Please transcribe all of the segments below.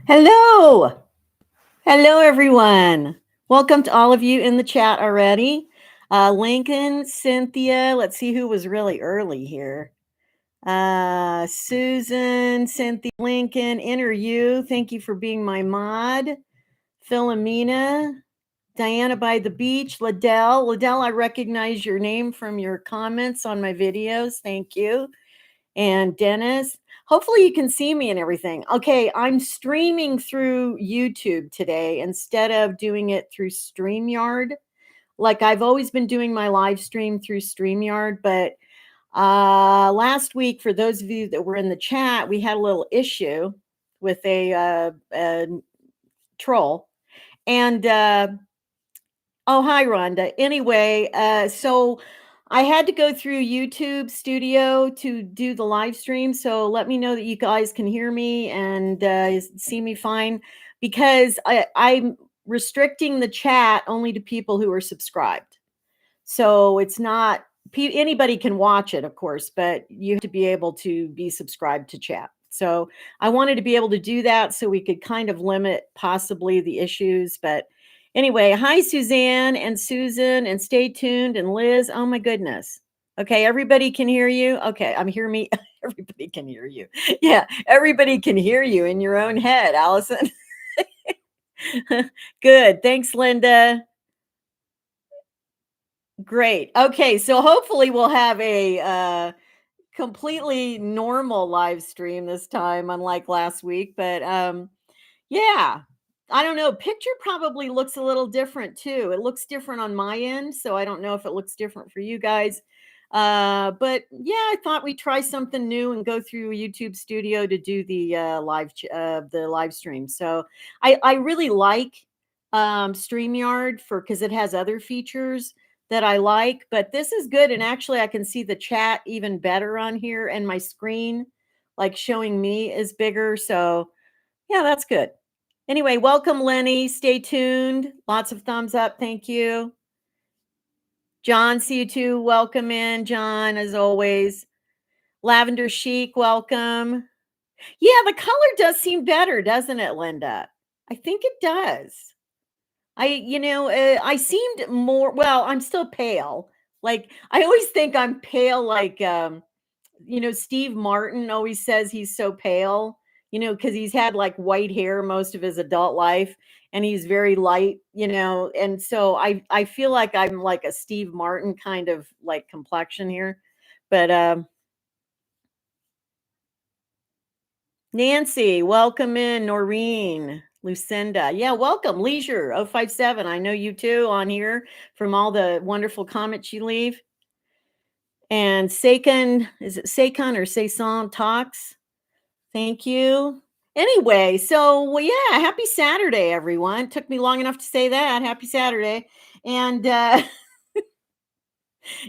Hello. Hello, everyone. Welcome to all of you in the chat already. Lincoln, Cynthia, let's see who was really early here. Susan, Cynthia, Lincoln, enter you. Thank you for being my mod. Philomena, Diana by the beach, Liddell. Liddell, I recognize your name from your comments on my videos. Thank you. And Dennis, hopefully you can see me and everything. Okay, I'm streaming through YouTube today instead of doing it through StreamYard. Like I've always been doing my live stream through StreamYard, but last week, for those of you that were in the chat, we had a little issue with a troll. And oh, hi, Rhonda. Anyway, so I had to go through YouTube Studio to do the live stream. So let me know that you guys can hear me and see me fine, because I'm restricting the chat only to people who are subscribed. So it's not anybody can watch it, of course, but you have to be able to be subscribed to chat. So I wanted to be able to do that so we could kind of limit possibly the issues. But anyway, hi, Suzanne and Susan, and stay tuned, and Liz. Oh my goodness. Okay, everybody can hear you. Okay, I'm hear me. Everybody can hear you. Yeah, everybody can hear you in your own head, Allison. Good. Thanks, Linda. Great. Okay, so hopefully we'll have a completely normal live stream this time, unlike last week. But yeah, I don't know. Picture probably looks a little different too. It looks different on my end, so I don't know if it looks different for you guys. But yeah, I thought we'd try something new and go through YouTube Studio to do the live stream. So I really like StreamYard because it has other features that I like, but this is good. And actually I can see the chat even better on here, and my screen like showing me is bigger. So yeah, that's good. Anyway, welcome, Lenny. Stay tuned. Lots of thumbs up. Thank you. John, see you too. Welcome in, John, as always. Lavender Chic, welcome. Yeah, the color does seem better, doesn't it, Linda? I think it does. I seemed more, well, I'm still pale. Like, I always think I'm pale, like, Steve Martin always says he's so pale, because he's had like white hair most of his adult life, and he's very light, and so I feel like I'm like a Steve Martin kind of like complexion here. But Nancy, welcome in. Noreen, Lucinda. Yeah, welcome. Leisure 057. I know you too on here from all the wonderful comments you leave. And Sakan, is it Sakan or Saison Talks? Thank you. Anyway, so well, yeah, happy Saturday, everyone. Took me long enough to say that. Happy Saturday. And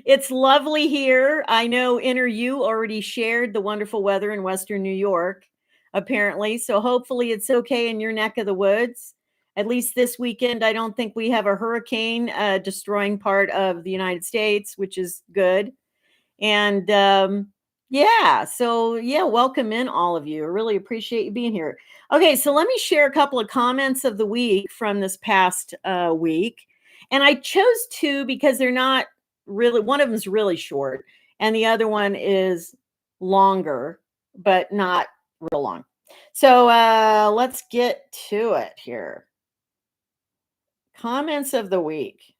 it's lovely here. I know Inner You already shared the wonderful weather in Western New York, apparently. So hopefully it's okay in your neck of the woods. At least this weekend, I don't think we have a hurricane destroying part of the United States, which is good. And yeah, so yeah, welcome in all of you. I really appreciate you being here. Okay, so let me share a couple of comments of the week from this past week. And I chose two because they're not really, one of them is really short, and the other one is longer, but not real long. So let's get to it here. Comments of the week.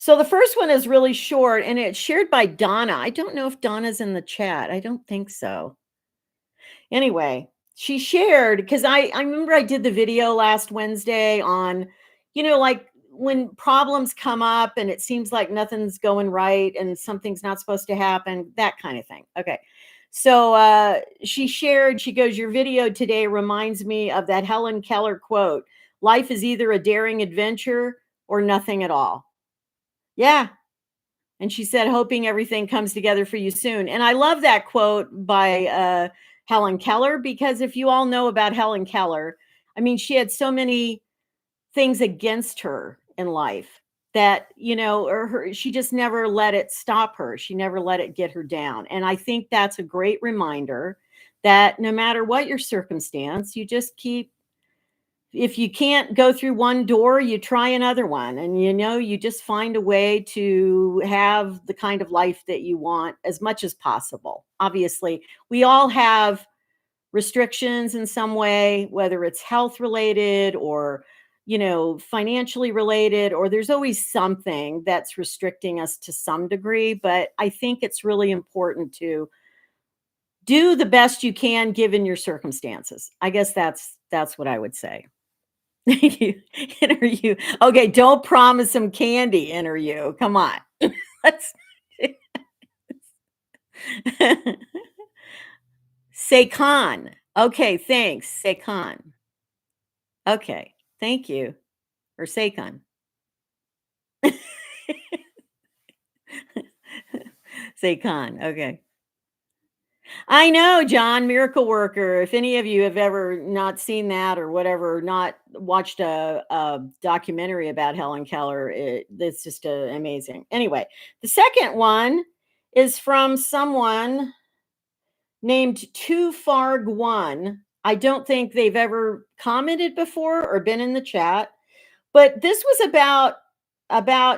So the first one is really short, and it's shared by Donna. I don't know if Donna's in the chat. I don't think so. Anyway, she shared, because I remember I did the video last Wednesday on, like when problems come up and it seems like nothing's going right and something's not supposed to happen, that kind of thing. Okay. So she shared, she goes, your video today reminds me of that Helen Keller quote, life is either a daring adventure or nothing at all. Yeah. And she said, hoping everything comes together for you soon. And I love that quote by Helen Keller, because if you all know about Helen Keller, I mean, she had so many things against her in life that, she just never let it stop her. She never let it get her down. And I think that's a great reminder that no matter what your circumstance, you just keep if you can't go through one door, you try another one. And, you just find a way to have the kind of life that you want as much as possible. Obviously, we all have restrictions in some way, whether it's health related or, financially related, or there's always something that's restricting us to some degree. But I think it's really important to do the best you can given your circumstances. I guess that's what I would say. Thank you. Enter you. Okay, don't promise some candy, enter you. Come on. Let's Sekan. Okay, thanks. Sekan. Okay. Thank you. Or Sekan. Sekan. Okay. I know, John, Miracle Worker. If any of you have ever not seen that or whatever, not watched a documentary about Helen Keller, it's just amazing. Anyway, the second one is from someone named Too Farg One. I don't think they've ever commented before or been in the chat, but this was about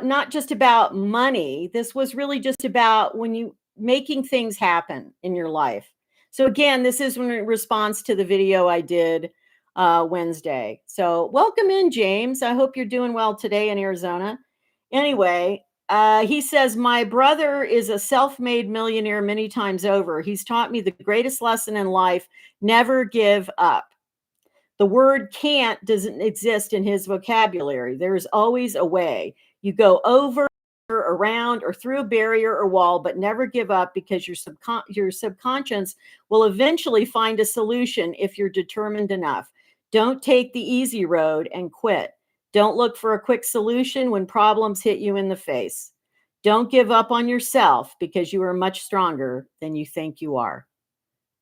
not just about money. This was really just about when you making things happen in your life. So again, this is in response to the video I did Wednesday. So welcome in, James. I hope you're doing well today in Arizona. Anyway, he says, my brother is a self-made millionaire many times over. He's taught me the greatest lesson in life: never give up. The word can't doesn't exist in his vocabulary. There is always a way. You go over, around, or through a barrier or wall, but never give up, because your subconscious will eventually find a solution if you're determined enough. Don't take the easy road and quit. Don't look for a quick solution when problems hit you in the face. Don't give up on yourself, because you are much stronger than you think you are.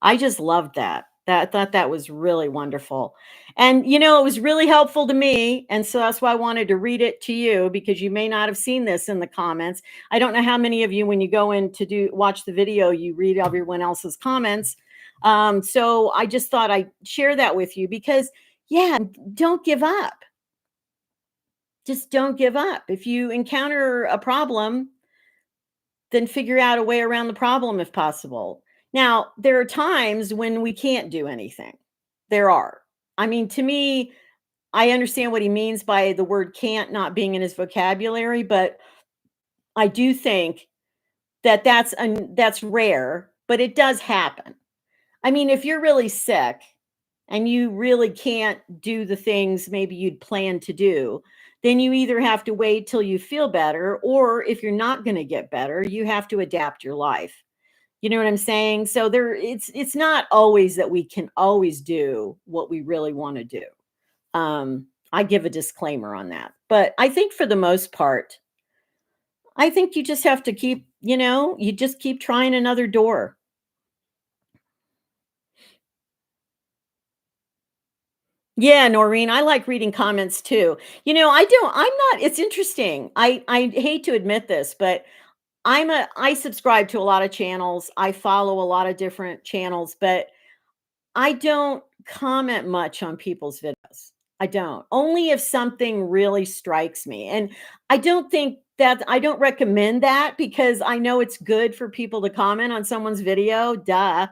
I just loved that. I thought that was really wonderful. And, it was really helpful to me. And so that's why I wanted to read it to you, because you may not have seen this in the comments. I don't know how many of you, when you go in to watch the video, you read everyone else's comments. So I just thought I'd share that with you, because, yeah, don't give up. Just don't give up. If you encounter a problem, then figure out a way around the problem if possible. Now, there are times when we can't do anything. There are. I mean, to me, I understand what he means by the word can't not being in his vocabulary, but I do think that that's rare, but it does happen. I mean, if you're really sick and you really can't do the things maybe you'd planned to do, then you either have to wait till you feel better, or if you're not going to get better, you have to adapt your life. You know what I'm saying? So it's not always that we can always do what we really want to do. I give a disclaimer on that. But I think for the most part, I think you just have to you just keep trying another door. Yeah, Noreen, I like reading comments too. I'm not, it's interesting. I hate to admit this, but I subscribe to a lot of channels. I follow a lot of different channels, but I don't comment much on people's videos. I don't. Only if something really strikes me. And I don't recommend that, because I know it's good for people to comment on someone's video, duh.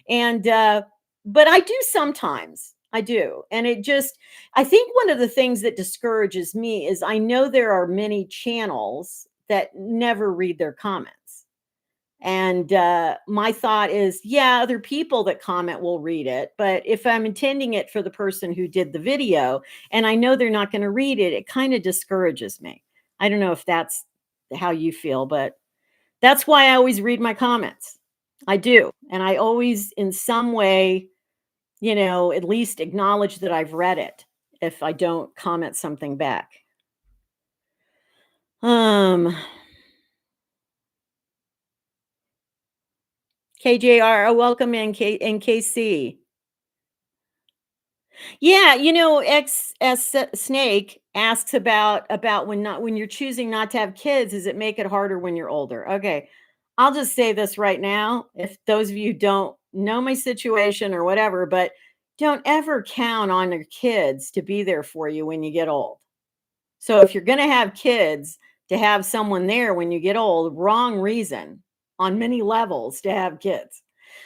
And but I do sometimes. I do. And I think one of the things that discourages me is I know there are many channels that never read their comments. And my thought is, yeah, other people that comment will read it. But if I'm intending it for the person who did the video and I know they're not going to read it, it kind of discourages me. I don't know if that's how you feel, but that's why I always read my comments. I do. And I always, in some way, at least acknowledge that I've read it if I don't comment something back. KJR, welcome in, KC. Yeah, XS Snake asks about when you're choosing not to have kids, does it make it harder when you're older? Okay. I'll just say this right now. If those of you don't know my situation or whatever, but don't ever count on your kids to be there for you when you get old. So if you're going to have kids, to have someone there when you get old, wrong reason on many levels to have kids.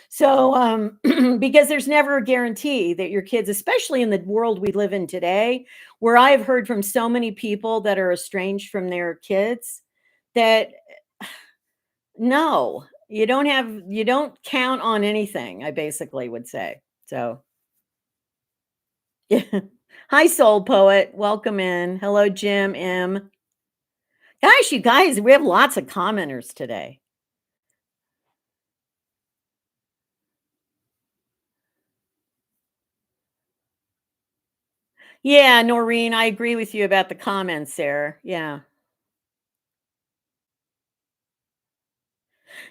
So, because there's never a guarantee that your kids, especially in the world we live in today, where I've heard from so many people that are estranged from their kids, that no, you don't count on anything, I basically would say. So, yeah. Hi, Soul Poet. Welcome in. Hello, Jim M. Gosh, you guys, we have lots of commenters today. Yeah, Noreen, I agree with you about the comments there. Yeah.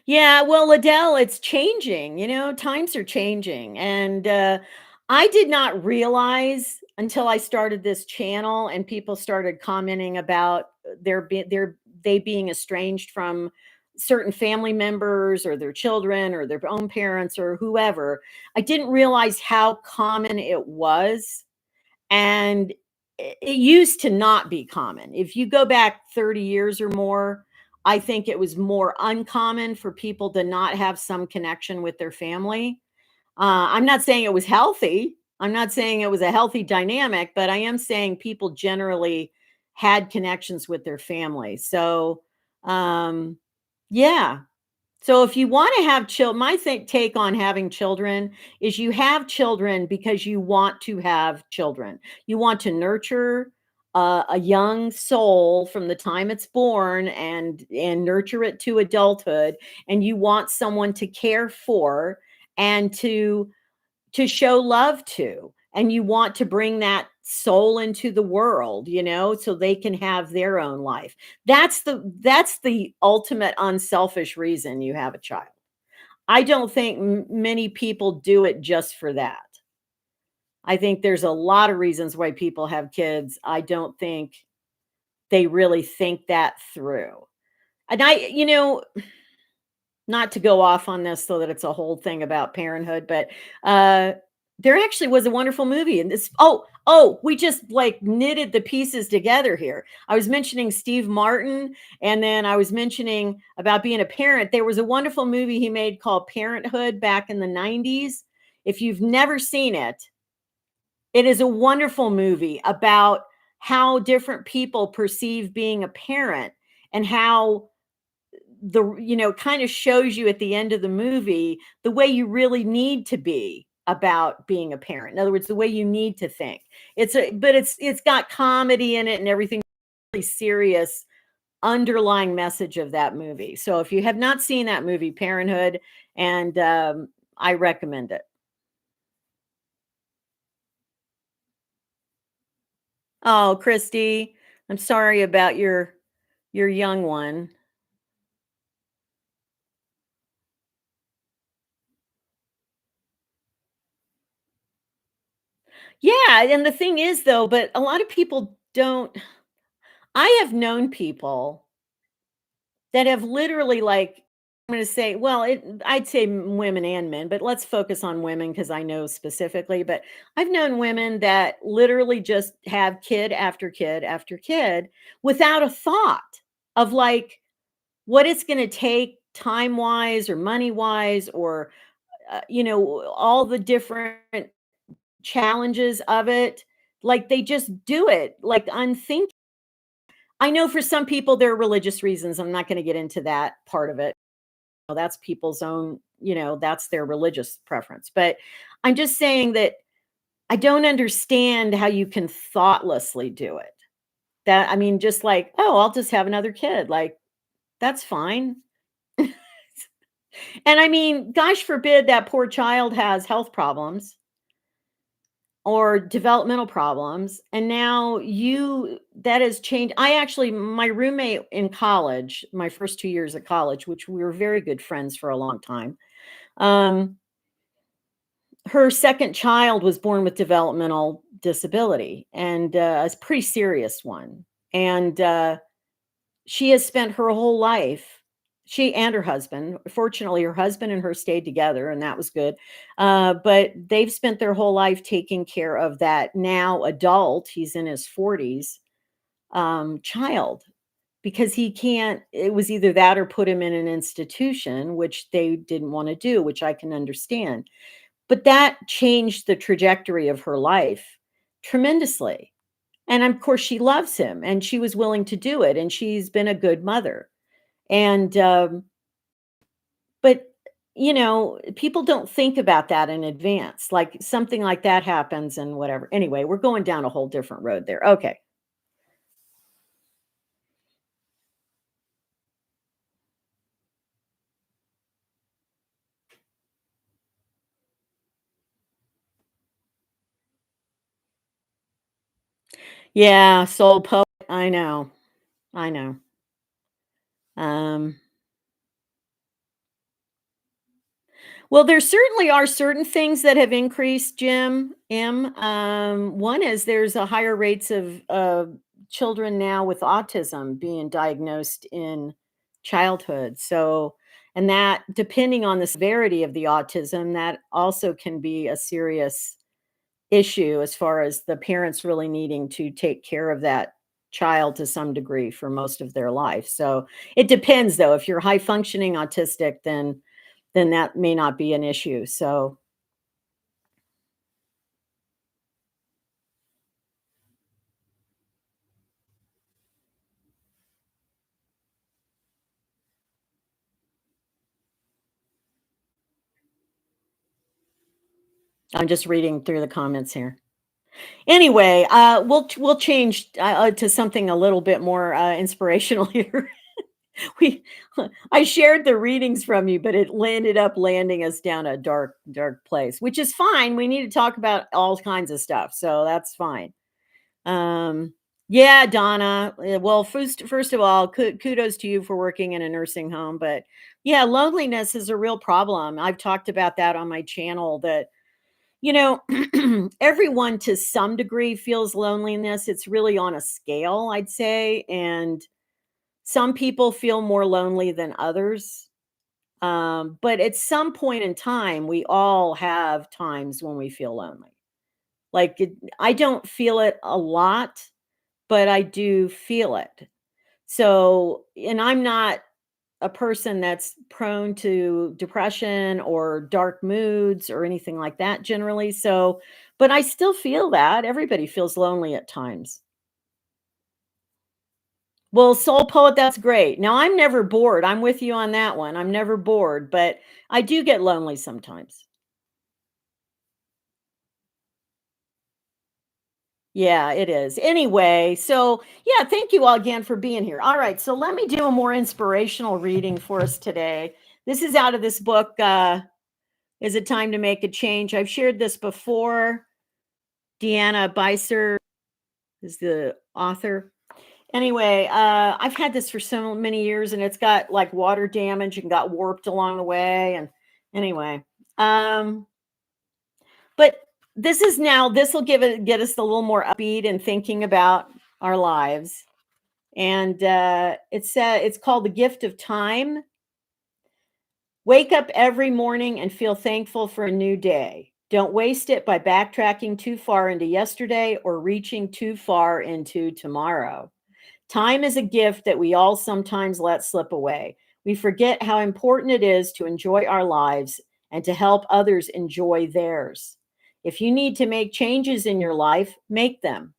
Yeah, well, Adele, it's changing, times are changing. And I did not realize until I started this channel and people started commenting about they being estranged from certain family members or their children or their own parents or whoever. I didn't realize how common it was. And it used to not be common. If you go back 30 years or more, I think it was more uncommon for people to not have some connection with their family. I'm not saying it was healthy. I'm not saying it was a healthy dynamic, but I am saying people generally had connections with their family. So, yeah, so if you want to have children, my take on having children is you have children because you want to have children. You want to nurture a young soul from the time it's born and nurture it to adulthood, and you want someone to care for and to show love to, and you want to bring that soul into the world, so they can have their own life. That's the ultimate unselfish reason you have a child. I don't think many people do it just for that. I think there's a lot of reasons why people have kids. I don't think they really think that through. And not to go off on this so that it's a whole thing about parenthood, but uh there actually was a wonderful movie, and this we just like knitted the pieces together here. I was mentioning Steve Martin, and then I was mentioning about being a parent. There was a wonderful movie he made called Parenthood back in the 90s. If you've never seen it, it is a wonderful movie about how different people perceive being a parent, and how kind of shows you at the end of the movie the way you really need to be about being a parent. In other words, the way you need to think. It's got comedy in it and everything, really serious underlying message of that movie. So if you have not seen that movie, Parenthood, and I recommend it. Oh, Christy, I'm sorry about your young one. Yeah, and the thing is though, but a lot of people don't. I have known people that have literally, like, I'm gonna say, well, I'd say women and men, but let's focus on women because I know specifically. But I've known women that literally just have kid after kid after kid without a thought of like what it's gonna take time wise or money wise, or all the different challenges of it. Like they just do it like unthinking. I know for some people there are religious reasons. I'm not going to get into that part of it. That's people's own, that's their religious preference. But I'm just saying that I don't understand how you can thoughtlessly do it. That, I mean, just like, oh, I'll just have another kid. Like, that's fine. And I mean, gosh forbid that poor child has health problems or developmental problems, and now you that has changed. I actually, my roommate in college, my first 2 years at college, which we were very good friends for a long time, um her second child was born with developmental disability, and a pretty serious one. And she has spent her whole life She and her husband. Fortunately, her husband and her stayed together, and that was good. But they've spent their whole life taking care of that now adult, he's in his 40s, child, because he can't, it was either that or put him in an institution, which they didn't want to do, which I can understand. But that changed the trajectory of her life tremendously. And of course, she loves him and she was willing to do it. And she's been a good mother. And, but, people don't think about that in advance. Like something like that happens and whatever. Anyway, we're going down a whole different road there. Okay. Yeah. Soul poet. I know. I know. Um, Well, there certainly are certain things that have increased, Jim M. One is there's a higher rates of children now with autism being diagnosed in childhood. So, and that depending on the severity of the autism, that also can be a serious issue as far as the parents really needing to take care of that child to some degree for most of their life. So it depends though. If you're high functioning autistic, then that may not be an issue. So I'm just reading through the comments here. Anyway, we'll change to something a little bit more inspirational here. we I shared the readings from you, but it landed up landing us down a dark place, which is fine. We need to talk about all kinds of stuff, so that's fine. Um, yeah, Donna. Well, first of all, kudos to you for working in a nursing home. But yeah, loneliness is a real problem. I've talked about that on my channel. That you know, everyone to some degree feels loneliness. It's really on a scale, I'd say, and some people feel more lonely than others. But at some point in time, we all have times when we feel lonely. I don't feel it a lot, but I do feel it. So, and I'm not a person that's prone to depression or dark moods or anything like that generally. So, but I still feel that everybody feels lonely at times. Well, soul poet, that's great. Now, I'm never bored. I'm with you on that one. I'm never bored, but I do get lonely sometimes. Yeah, it is. Anyway, so yeah, thank you all again for being here. All right, so let me do a more inspirational reading for us today. This is out of this book, Is It Time to Make a Change? I've shared this before. Deanna Beiser is the author. Anyway, I've had this for so many years and it's got like water damage and got warped along the way. And anyway, um, but this will get us a little more upbeat and thinking about our lives. And it's called The Gift of Time. Wake up every morning and feel thankful for a new day. Don't waste it by backtracking too far into yesterday or reaching too far into tomorrow. Time is a gift that we all sometimes let slip away. We forget how important it is to enjoy our lives and to help others enjoy theirs. If you need to make changes in your life, make them.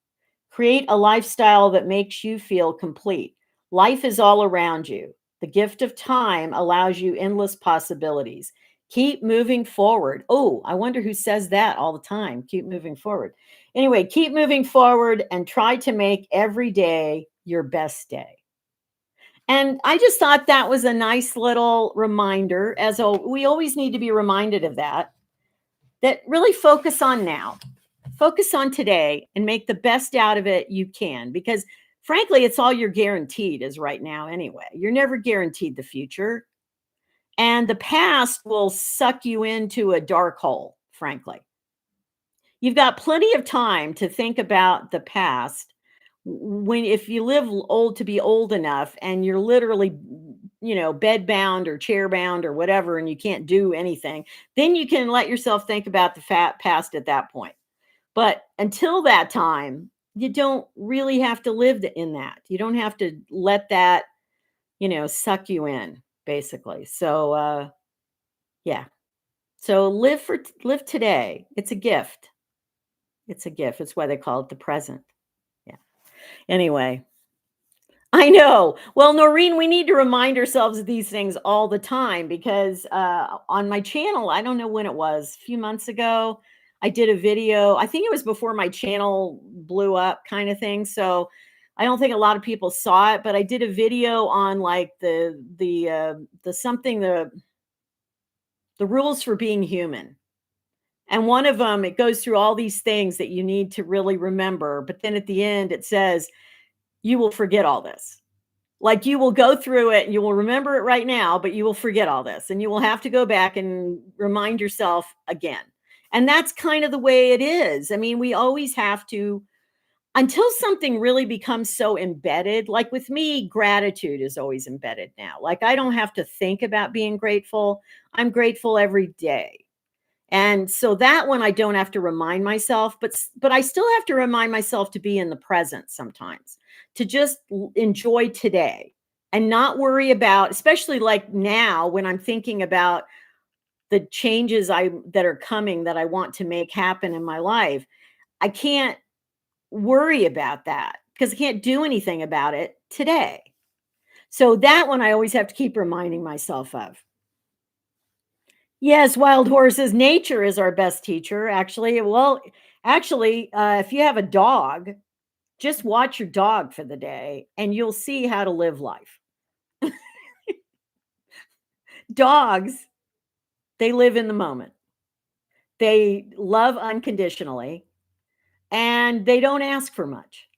Create a lifestyle that makes you feel complete. Life is all around you. The gift of time allows you endless possibilities. Keep moving forward. Oh, I wonder who says that all the time. Keep moving forward. Anyway, keep moving forward and try to make every day your best day. And I just thought that was a nice little reminder, we always need to be reminded of that really focus on now. Focus on today and make the best out of it you can, because frankly, it's all you're guaranteed is right now anyway. You're never guaranteed the future, and the past will suck you into a dark hole, frankly. You've got plenty of time to think about the past when if you live old to be old enough and you're literally bed bound or chair bound or whatever, and you can't do anything, then you can let yourself think about the past at that point. But until that time, you don't really have to live in that. You don't have to let that, suck you in, basically. So, yeah. So live today. It's a gift. It's a gift. It's why they call it the present. Yeah. Anyway, I know. Well, Noreen, we need to remind ourselves of these things all the time because on my channel, I don't know when it was, a few months ago, I did a video. I think it was before my channel blew up, kind of thing. So I don't think a lot of people saw it, but I did a video on like the rules for being human. And one of them, it goes through all these things that you need to really remember. But then at the end, it says, you will forget all this. Like you will go through it and you will remember it right now, but you will forget all this and you will have to go back and remind yourself again. And that's kind of the way it is. I mean, we always have to, until something really becomes so embedded. Like with me, gratitude is always embedded now. Like I don't have to think about being grateful. I'm grateful every day. And so that one I don't have to remind myself, but I still have to remind myself to be in the present sometimes, to just enjoy today and not worry about, especially like now when I'm thinking about the changes that are coming that I want to make happen in my life. I can't worry about that because I can't do anything about it today. So that one I always have to keep reminding myself of. Yes, wild horses. Nature is our best teacher, actually. Well, actually, if you have a dog, just watch your dog for the day and you'll see how to live life. Dogs, they live in the moment. They love unconditionally and they don't ask for much.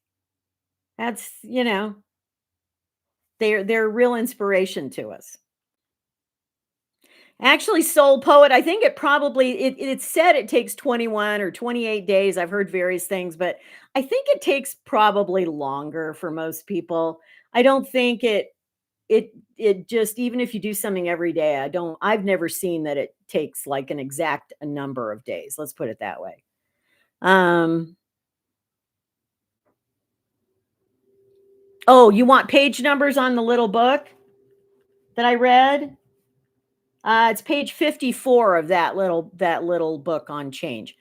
That's, they're real inspiration to us. Actually, Soul Poet, I think it said it takes 21 or 28 days. I've heard various things, but I think it takes probably longer for most people. I don't think it just, even if you do something every day, I've never seen that it takes like an exact number of days. Let's put it that way. Um oh, you want page numbers on the little book that I read? It's page 54 of that little book on change.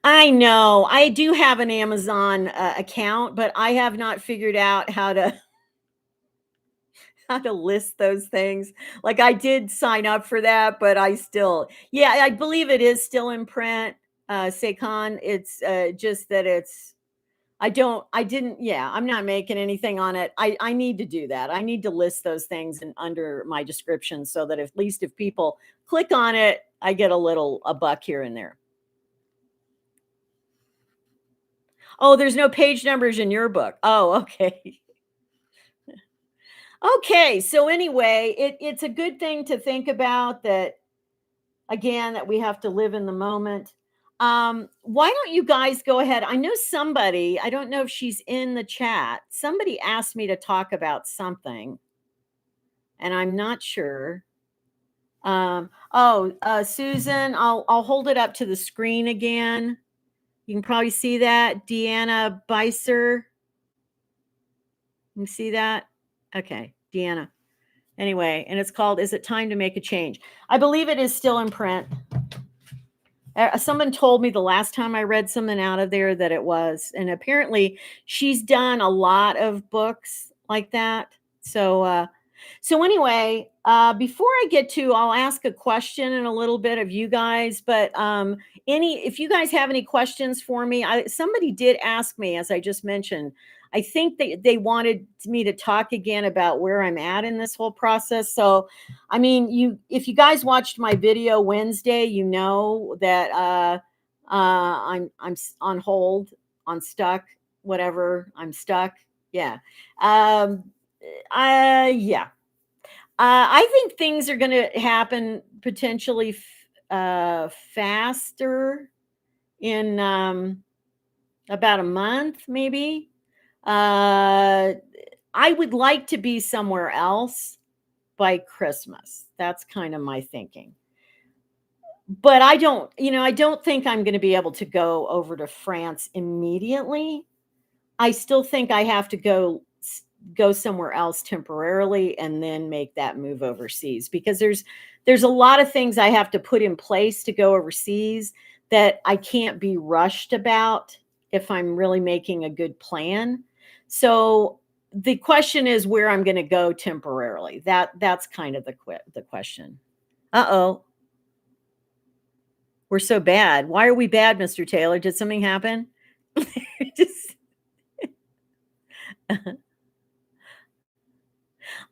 I know. I do have an Amazon account, but I have not figured out how to how to list those things. Like I did sign up for that, but yeah, I believe it is still in print. Seikon. It's just that I'm not making anything on it. I need to do that. I need to list those things under my description so that at least if people click on it, I get a buck here and there. Oh, there's no page numbers in your book. Oh, okay. Okay. So anyway, it's a good thing to think about that again, that we have to live in the moment. Why don't you guys go ahead? I know somebody, I don't know if she's in the chat. Somebody asked me to talk about something, and I'm not sure. Susan, I'll hold it up to the screen again. You can probably see that. Deanna Beiser. You see that? Okay, Deanna. Anyway, and it's called Is It Time to Make a Change? I believe it is still in print. Someone told me the last time I read something out of there that it was. And apparently she's done a lot of books like that. So anyway, before I get to, I'll ask a question in a little bit of you guys, but if you guys have any questions for me, somebody did ask me, as I just mentioned, I think they wanted me to talk again about where I'm at in this whole process. So, I mean, if you guys watched my video Wednesday, you know that I'm on hold, on stuck, whatever. I'm stuck. Yeah. Yeah. I think things are going to happen potentially faster in about a month, maybe. I would like to be somewhere else by Christmas. That's kind of my thinking. But I don't think I'm going to be able to go over to France immediately. I still think I have to go somewhere else temporarily and then make that move overseas, because there's a lot of things I have to put in place to go overseas that I can't be rushed about if I'm really making a good plan. So the question is where I'm going to go temporarily. That's kind of the question. Uh-oh. We're so bad. Why are we bad, Mr. Taylor? Did something happen? Just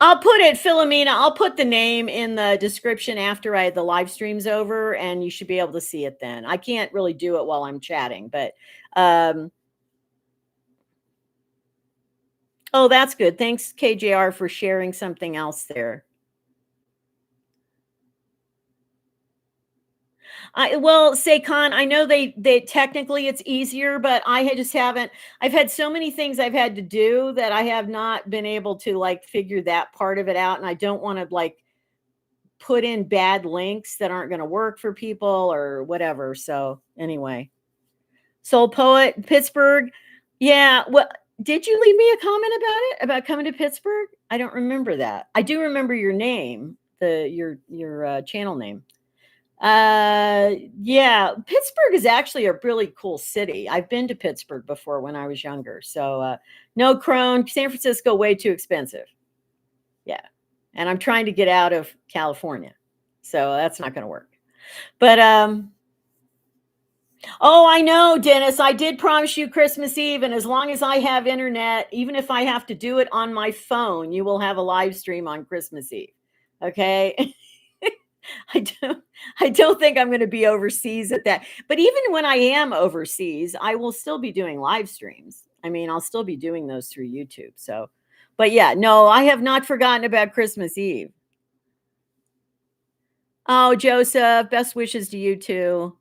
I'll put it, Philomena, I'll put the name in the description after the live stream's over, and you should be able to see it then. I can't really do it while I'm chatting, but oh, that's good. Thanks, KJR, for sharing something else there. Saycon, I know they technically it's easier, but just haven't. I've had so many things I've had to do that I have not been able to like figure that part of it out, and I don't want to like put in bad links that aren't going to work for people or whatever. So anyway, Soul Poet, Pittsburgh. Yeah. Well, did you leave me a comment about it, about coming to Pittsburgh? I don't remember that. I do remember your name, your channel name. Yeah, Pittsburgh is actually a really cool city. I've been to Pittsburgh before when I was younger. So no Crone, San Francisco, way too expensive. Yeah. And I'm trying to get out of California. So that's not going to work. But oh, I know, Dennis. I did promise you Christmas Eve, and as long as I have internet, even if I have to do it on my phone, you will have a live stream on Christmas Eve. Okay? I don't think I'm going to be overseas at that. But even when I am overseas, I will still be doing live streams. I mean, I'll still be doing those through YouTube. So, but yeah, no, I have not forgotten about Christmas Eve. Oh, Joseph, best wishes to you too.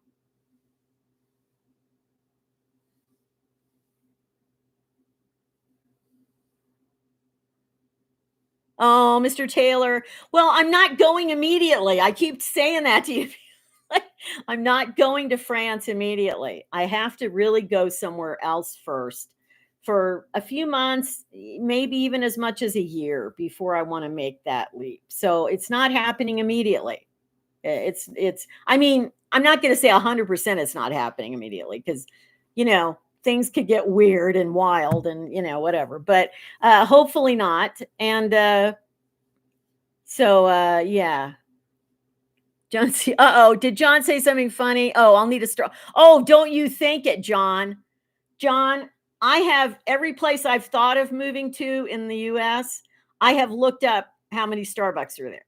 Oh, Mr. Taylor. Well, I'm not going immediately. I keep saying that to you. I'm not going to France immediately. I have to really go somewhere else first for a few months, maybe even as much as a year before I want to make that leap. So it's not happening immediately. I mean, I'm not going to say 100% it's not happening immediately because, things could get weird and wild and, whatever, but hopefully not. And yeah. John did John say something funny? Oh, I'll need a straw. Oh, don't you think it, John? John, I have every place I've thought of moving to in the US, I have looked up how many Starbucks are there.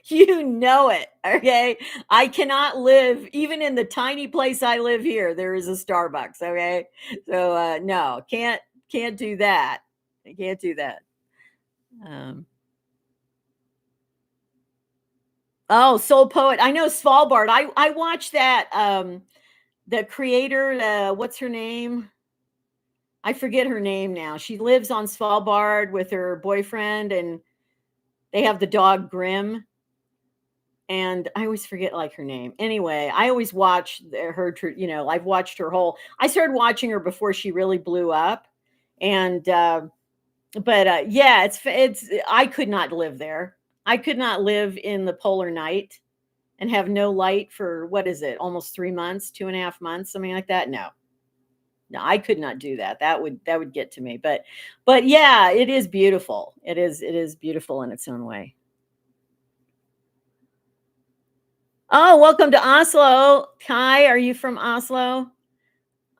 You know it, okay? I cannot live even in the tiny place I live here. There is a Starbucks, okay? So no, can't do that. I can't do that. Oh, Soul Poet. I know Svalbard. I watched that the creator, what's her name? I forget her name now. She lives on Svalbard with her boyfriend and they have the dog Grim. And I always forget like her name. Anyway, I always watch her, I've watched her I started watching her before she really blew up. And but yeah, I could not live there. I could not live in the polar night and have no light for what is it, almost 3 months, 2.5 months, something like that. No, I could not do that. That would get to me. But yeah, it is beautiful. It is beautiful in its own way. Oh, welcome to Oslo. Kai, are you from Oslo?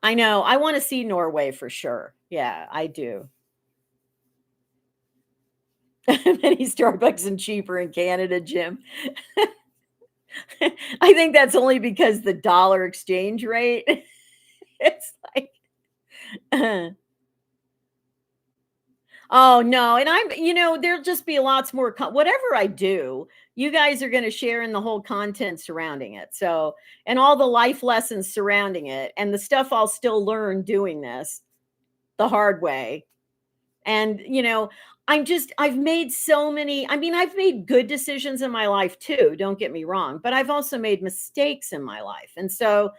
I know. I want to see Norway for sure. Yeah, I do. Many Starbucks and cheaper in Canada, Jim. I think that's only because the dollar exchange rate. It's like Oh, no, and there'll just be lots more whatever I do, you guys are gonna share in the whole content surrounding it, so and all the life lessons surrounding it, and the stuff I'll still learn doing this the hard way, and, I've made so many I've made good decisions in my life too, don't get me wrong, but I've also made mistakes in my life, and so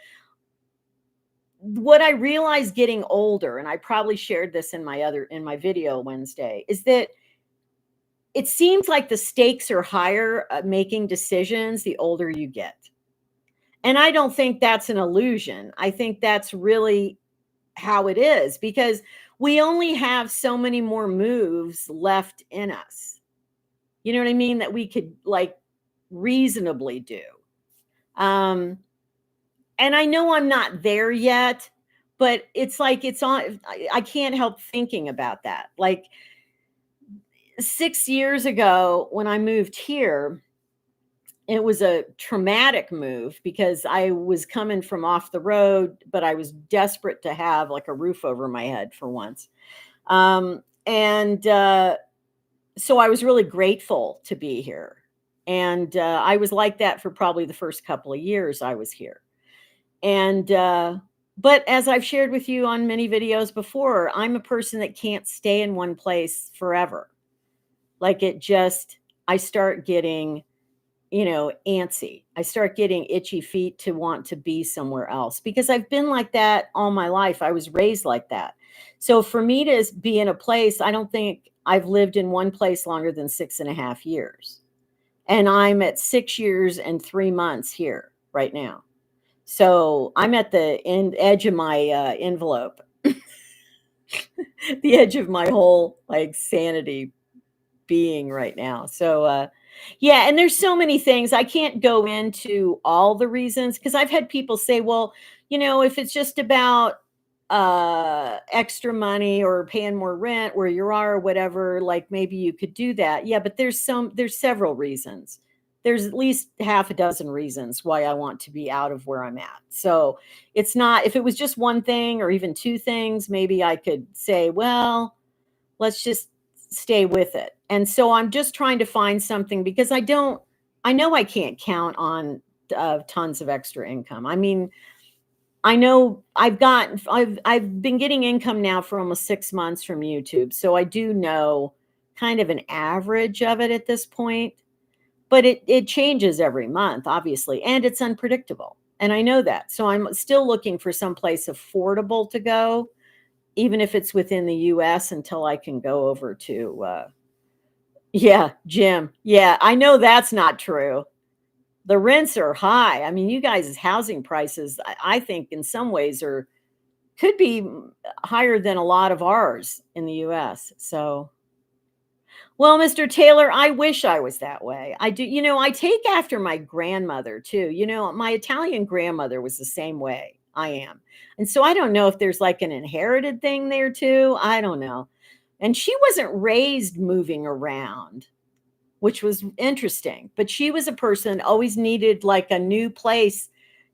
what I realized getting older, and I probably shared this in my video Wednesday, is that it seems like the stakes are higher making decisions the older you get. And I don't think that's an illusion. I think that's really how it is because we only have so many more moves left in us. You know what I mean? That we could like reasonably do. Um, and I know I'm not there yet, but it's like it's on. I can't help thinking about that. Like 6 years ago when I moved here, it was a traumatic move because I was coming from off the road, but I was desperate to have like a roof over my head for once. And So I was really grateful to be here. And I was like that for probably the first couple of years I was here. And, but as I've shared with you on many videos before, I'm a person that can't stay in one place forever. Like I start getting antsy. I start getting itchy feet to want to be somewhere else because I've been like that all my life. I was raised like that. So for me to be in a place, I don't think I've lived in one place longer than 6.5 years. And I'm at 6 years and 3 months here right now. So I'm at the edge of my envelope, the edge of my whole like sanity being right now. So yeah, and there's so many things. I can't go into all the reasons because I've had people say, well, if it's just about extra money or paying more rent where you are or whatever, like maybe you could do that. Yeah, but there's several reasons. There's at least half a dozen reasons why I want to be out of where I'm at. So it's not, if it was just one thing or even two things, maybe I could say, well, let's just stay with it. And so I'm just trying to find something because I know I can't count on tons of extra income. I mean, I know I've been getting income now for almost 6 months from YouTube. So I do know kind of an average of it at this point, but it changes every month, obviously, and it's unpredictable. And I know that. So I'm still looking for someplace affordable to go even if it's within the US until I can go over to yeah, Jim. Yeah, I know that's not true. The rents are high. I mean, you guys' housing prices, I think in some ways could be higher than a lot of ours in the US. So well, Mr. Taylor, I wish I was that way. I do, I take after my grandmother too. My Italian grandmother was the same way I am. And so I don't know if there's like an inherited thing there too. I don't know. And she wasn't raised moving around, which was interesting, but she was a person always needed like a new place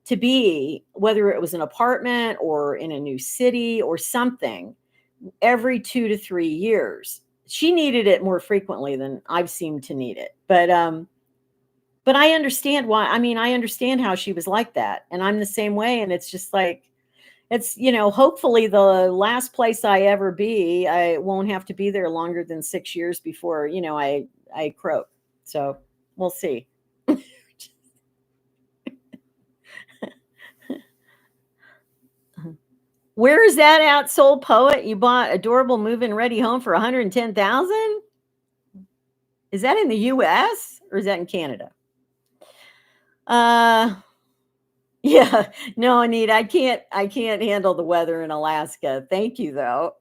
to be, whether it was an apartment or in a new city or something every 2 to 3 years. She needed it more frequently than I've seemed to need it. But I understand why. I mean, I understand how she was like that. And I'm the same way. And it's just like, hopefully the last place I ever be, I won't have to be there longer than 6 years before, I croak. So we'll see. Where is that outsold poet? You bought adorable move-in ready home for 110,000? Is that in the US or is that in Canada? Yeah, no, Anita, I can't handle the weather in Alaska. Thank you though.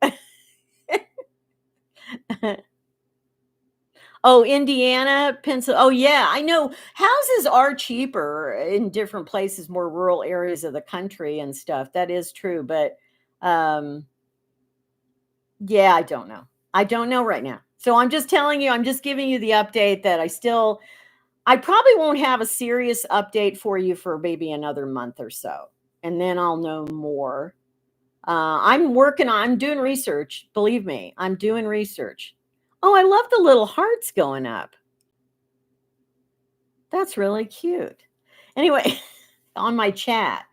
Oh, Indiana, Pencil. Oh, yeah, I know houses are cheaper in different places, more rural areas of the country and stuff. That is true, but um yeah, I don't know. I don't know right now. So I'm just telling you, I'm just giving you the update that I probably won't have a serious update for you for maybe another month or so. And then I'll know more. I'm doing research. Believe me, I'm doing research. Oh, I love the little hearts going up. That's really cute. Anyway, on my chat.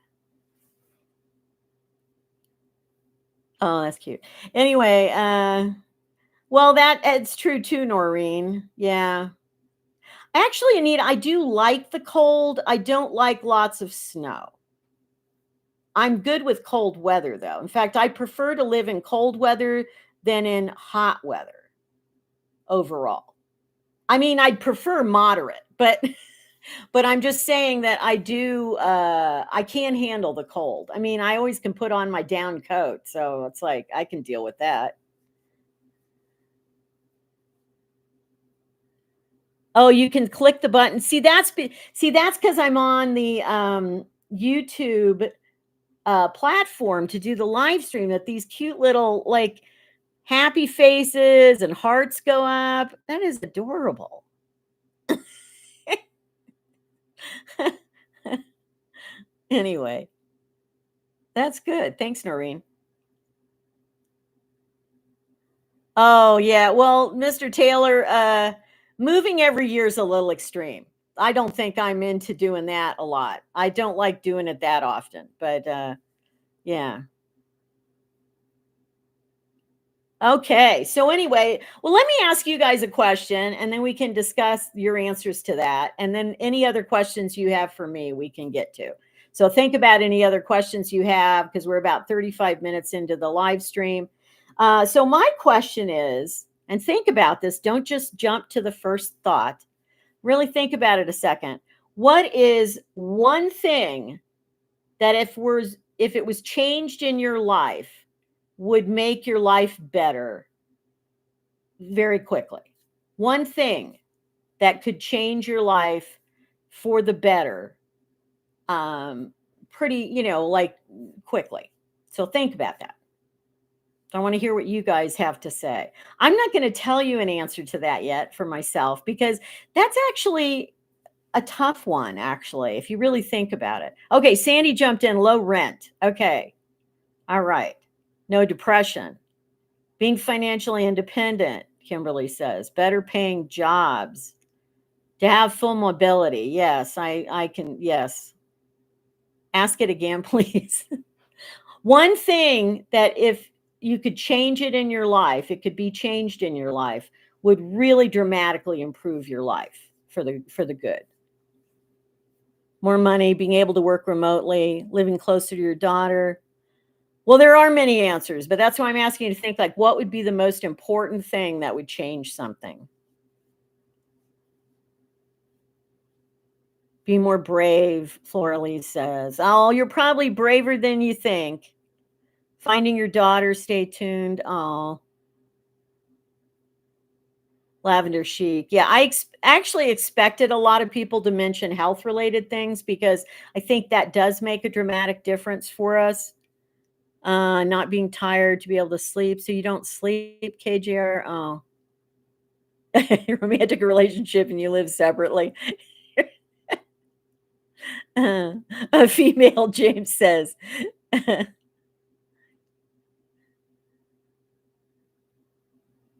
Oh, that's cute. Anyway, well, it's true too, Noreen. Yeah. Actually, Anita, I do like the cold. I don't like lots of snow. I'm good with cold weather, though. In fact, I prefer to live in cold weather than in hot weather overall. I mean, I'd prefer moderate, but but I'm just saying that I can handle the cold. I mean, I always can put on my down coat, so it's like I can deal with that. Oh, you can click the button. See, that's because I'm on the YouTube platform to do the live stream. That these cute little like happy faces and hearts go up. That is adorable. Anyway, that's good. Thanks, Noreen. Oh yeah. Well, Mr. Taylor, moving every year is a little extreme. I don't think I'm into doing that a lot. I don't like doing it that often, but yeah. Okay. So anyway, well, let me ask you guys a question and then we can discuss your answers to that. And then any other questions you have for me, we can get to. So think about any other questions you have because we're about 35 minutes into the live stream. So my question is, and think about this, don't just jump to the first thought. Really think about it a second. What is one thing that if it was changed in your life would make your life better very quickly? One thing that could change your life for the better, pretty, like quickly. So think about that. I want to hear what you guys have to say. I'm not going to tell you an answer to that yet for myself because that's actually a tough one, actually, if you really think about it. Okay, Sandy jumped in, low rent. Okay. All right. No depression. Being financially independent, Kimberly says. Better paying jobs. To have full mobility. Yes, I can. Yes. Ask it again, please. One thing that if you could change it in your life, it could be changed in your life, would really dramatically improve your life for the good. More money, being able to work remotely, living closer to your daughter. Well, there are many answers, but that's why I'm asking you to think like what would be the most important thing that would change something? Be more brave, Floralee says. Oh, you're probably braver than you think. Finding your daughter, stay tuned. Oh, lavender chic. Yeah, actually expected a lot of people to mention health related things because I think that does make a dramatic difference for us. Not being tired to be able to sleep. So you don't sleep, KJR. Oh, romantic relationship and you live separately. A female, James says.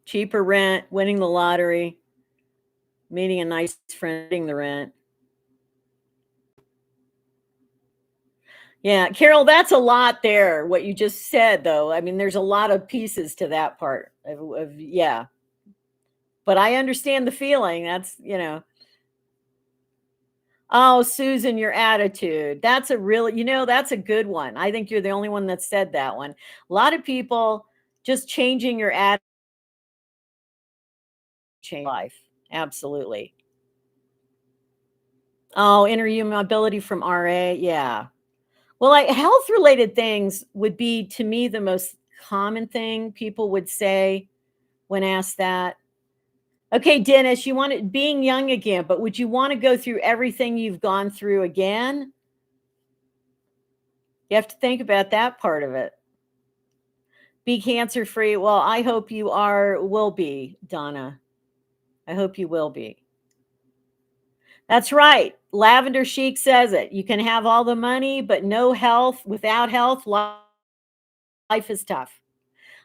Cheaper rent, winning the lottery, meeting a nice friend, paying the rent. Yeah, Carol, that's a lot there. What you just said, though. I mean, there's a lot of pieces to that part yeah. But I understand the feeling. That's. Oh, Susan, your attitude. That's a really, that's a good one. I think you're the only one that said that one. A lot of people just changing your attitude change life. Absolutely. Oh, interview mobility from RA. Yeah. Well, like health related things would be to me the most common thing people would say when asked that. Okay, Dennis, you want it being young again, but would you want to go through everything you've gone through again? You have to think about that part of it. Be cancer free. Well, I hope you will be, Donna. I hope you will be. That's right. Lavender Chic says it. You can have all the money, but no health. Without health, life life is tough.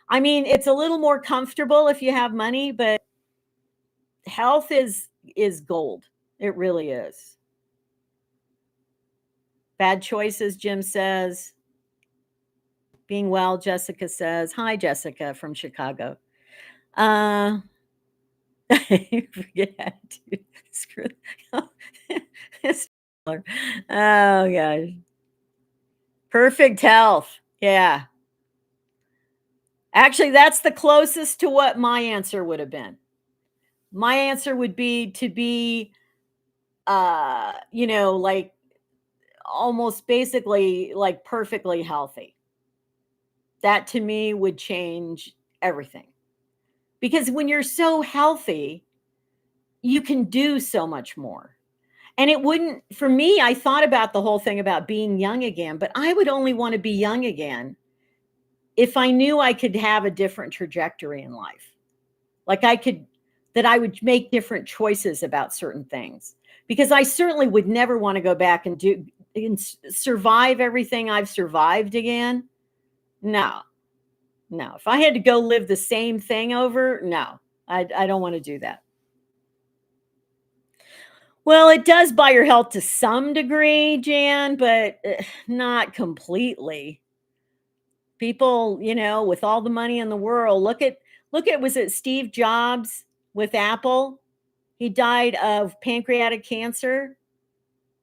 I mean, it's a little more comfortable if you have money, but health is gold. It really is. Bad choices, Jim says. Being well, Jessica says. Hi, Jessica from Chicago. Uh, forget to screw. Oh gosh. Perfect health. Yeah. Actually, that's the closest to what my answer would have been. My answer would be to be like almost basically like perfectly healthy. That to me would change everything. Because when you're so healthy, you can do so much more. And it wouldn't, for me, I thought about the whole thing about being young again, but I would only want to be young again if I knew I could have a different trajectory in life. Like that I would make different choices about certain things. Because I certainly would never want to go back and survive everything I've survived again. No. If I had to go live the same thing over, no, I don't want to do that. Well, it does buy your health to some degree, Jan, but not completely. People, with all the money in the world, was it Steve Jobs with Apple? He died of pancreatic cancer.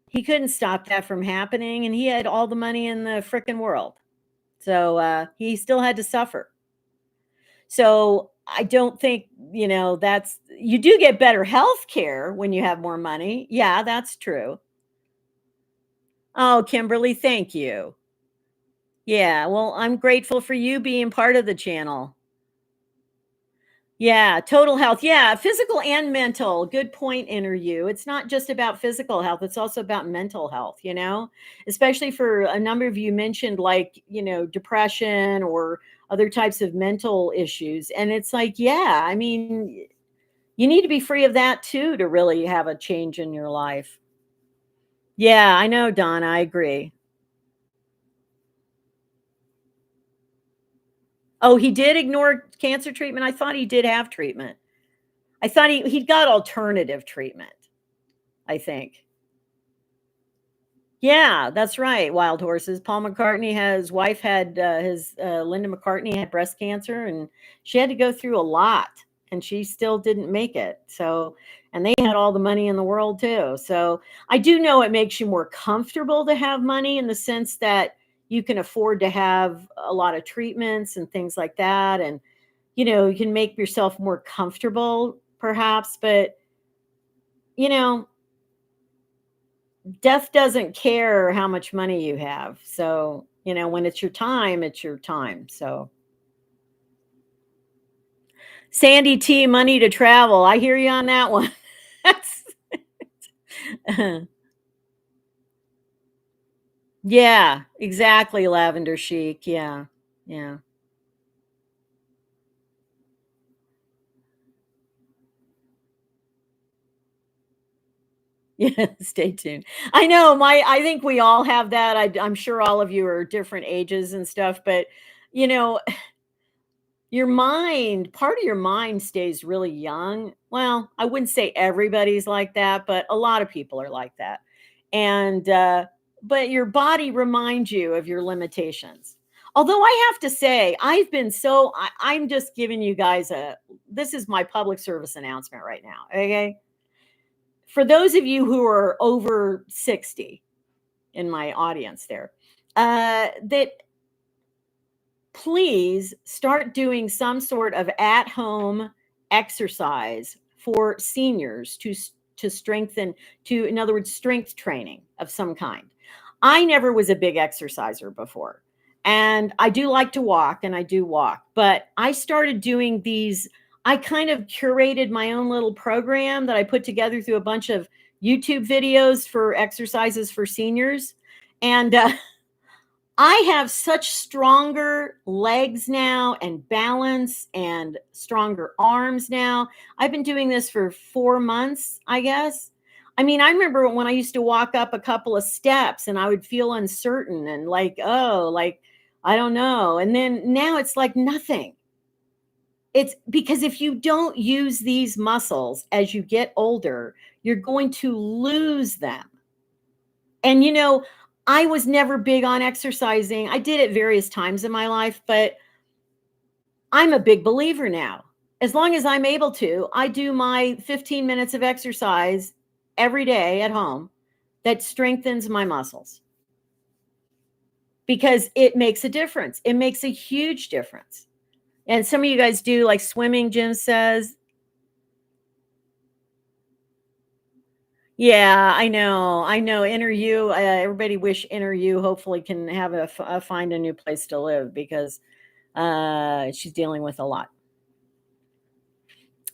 He couldn't stop that from happening, and he had all the money in the frickin' world. So he still had to suffer. So I don't think, you do get better health care when you have more money. Yeah, that's true. Oh, Kimberly, thank you. Yeah, well, I'm grateful for you being part of the channel. Yeah, total health. Yeah, physical and mental. Good point, interview. It's not just about physical health, it's also about mental health, especially for a number of you mentioned like, depression or other types of mental issues. And it's like, yeah, I mean, you need to be free of that too to really have a change in your life. Yeah, I know, Don. I agree. Oh, he did ignore cancer treatment? I thought he did have treatment. I thought he got alternative treatment, I think. Yeah, that's right. Wild horses. Paul McCartney, his wife had Linda McCartney had breast cancer, and she had to go through a lot, and she still didn't make it. So, and they had all the money in the world too. So, I do know it makes you more comfortable to have money in the sense that you can afford to have a lot of treatments and things like that, and you can make yourself more comfortable, perhaps. But you know, death doesn't care how much money you have. So, when it's your time, it's your time. So, Sandy T, money to travel. I hear you on that one. That's yeah, exactly. Lavender chic. Yeah. Yeah. Yeah. Stay tuned. I think we all have that. I'm sure all of you are different ages and stuff, but you know, part of your mind stays really young. Well, I wouldn't say everybody's like that, but a lot of people are like that. And but your body reminds you of your limitations. Although I have to say, I'm just giving you guys this is my public service announcement right now. Okay. For those of you who are over 60 in my audience there, that please start doing some sort of at-home exercise for seniors to strengthen, to in other words, strength training of some kind. I never was a big exerciser before, and I do like to walk, and I do walk, but I started doing these. I kind of curated my own little program that I put together through a bunch of YouTube videos for exercises for seniors, and I have such stronger legs now and balance and stronger arms now. I've been doing this for 4 months, I guess. I mean, I remember when I used to walk up a couple of steps and I would feel uncertain and like, oh, I don't know. And then now it's like nothing. It's because if you don't use these muscles as you get older, you're going to lose them. And, I was never big on exercising. I did it various times in my life, but I'm a big believer now. As long as I'm able to, I do my 15 minutes of exercise every day at home that strengthens my muscles because it makes a difference. It makes a huge difference. And some of you guys do like swimming, Jim says. Yeah, I know. I know. Inner you. Everybody wish inner you hopefully can have find a new place to live because she's dealing with a lot.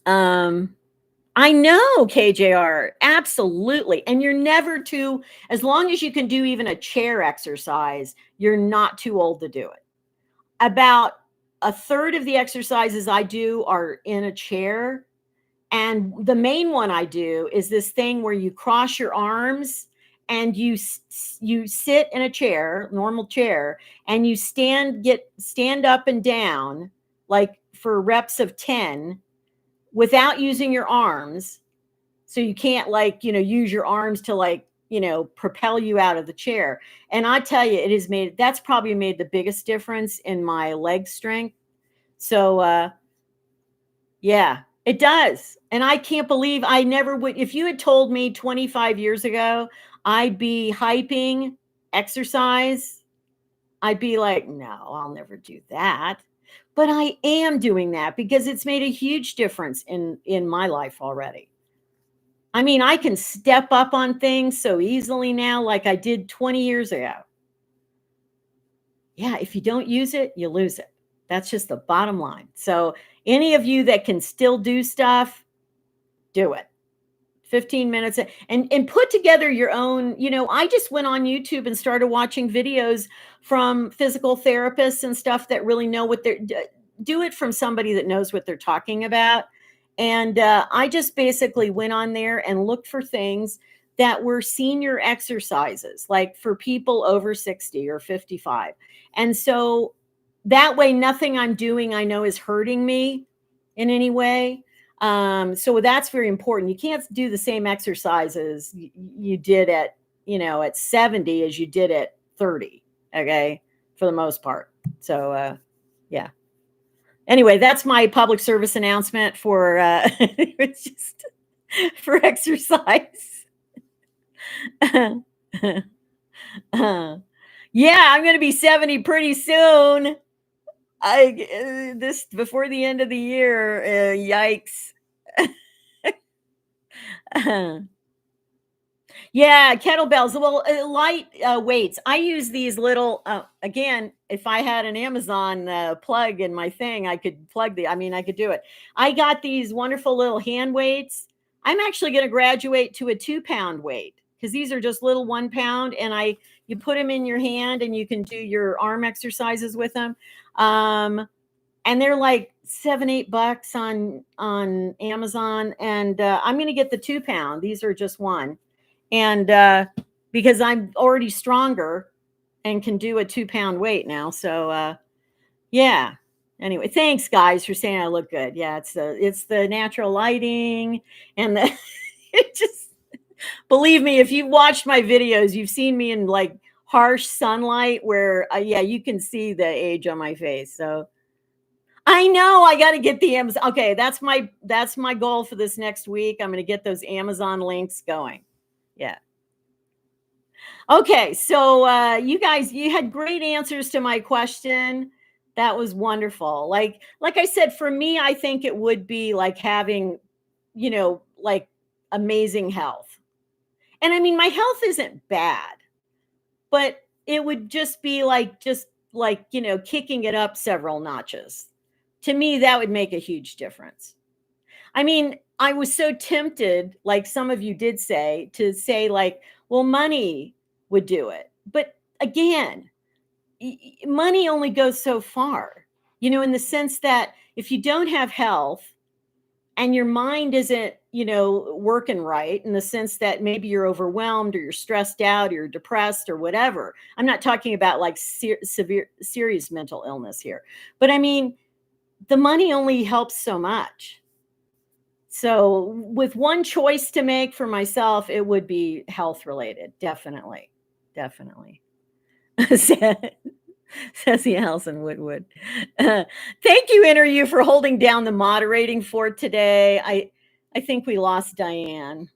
I know, KJR, absolutely. And you're never too, as long as you can do even a chair exercise, you're not too old to do it. About a third of the exercises I do are in a chair. And the main one I do is this thing where you cross your arms and you sit in a chair, normal chair, and you stand up and down like for reps of 10 without using your arms. So you can't use your arms to propel you out of the chair. And I tell you, that's probably made the biggest difference in my leg strength. So, yeah, it does. And I can't believe I never would. If you had told me 25 years ago, I'd be hyping exercise, I'd be like, no, I'll never do that. But I am doing that because it's made a huge difference in my life already. I mean, I can step up on things so easily now like I did 20 years ago. Yeah, if you don't use it, you lose it. That's just the bottom line. So any of you that can still do stuff, do it. 15 minutes and put together your own. I just went on YouTube and started watching videos from physical therapists and stuff that really know what they're do it from somebody that knows what they're talking about. And I just basically went on there and looked for things that were senior exercises, like for people over 60 or 55. And so that way, nothing I'm doing I know is hurting me in any way. So that's very important. You can't do the same exercises you did at 70 as you did at 30. Okay. For the most part. So, yeah. Anyway, that's my public service announcement for, it's just for exercise. Yeah, I'm going to be 70 pretty soon. This before the end of the year. Yikes. Yeah, kettlebells. Well, light weights. I use these little. Again, if I had an Amazon plug in my thing, I could I could do it. I got these wonderful little hand weights. I'm actually going to graduate to a 2-pound weight because these are just little 1 pound, and you put them in your hand and you can do your arm exercises with them. And they're like $7-8 on Amazon, and I'm going to get the 2-pound. These are just one. And because I'm already stronger and can do a 2-pound weight now. So yeah. Anyway, thanks guys for saying I look good. Yeah, it's the natural lighting and it just, believe me, if you've watched my videos, you've seen me in like harsh sunlight where yeah, you can see the age on my face. So I know I got to get the Amazon. Okay, that's my goal for this next week. I'm going to get those Amazon links going. Yeah. Okay, so you guys, you had great answers to my question. That was wonderful. Like I said, for me, I think it would be like having, like amazing health. And I mean, my health isn't bad, but it would just be like kicking it up several notches. To me, that would make a huge difference. I mean, I was so tempted, like some of you did say, to say like, well, money would do it. But again, money only goes so far, in the sense that if you don't have health and your mind isn't, working right, in the sense that maybe you're overwhelmed or you're stressed out or you're depressed or whatever. I'm not talking about like severe, serious mental illness here, but I mean, the money only helps so much. So, with one choice to make for myself, it would be health related. Definitely. Definitely. Sassy Allison Woodwood. Thank you, Interview, for holding down the moderating fort today. I think we lost Diane.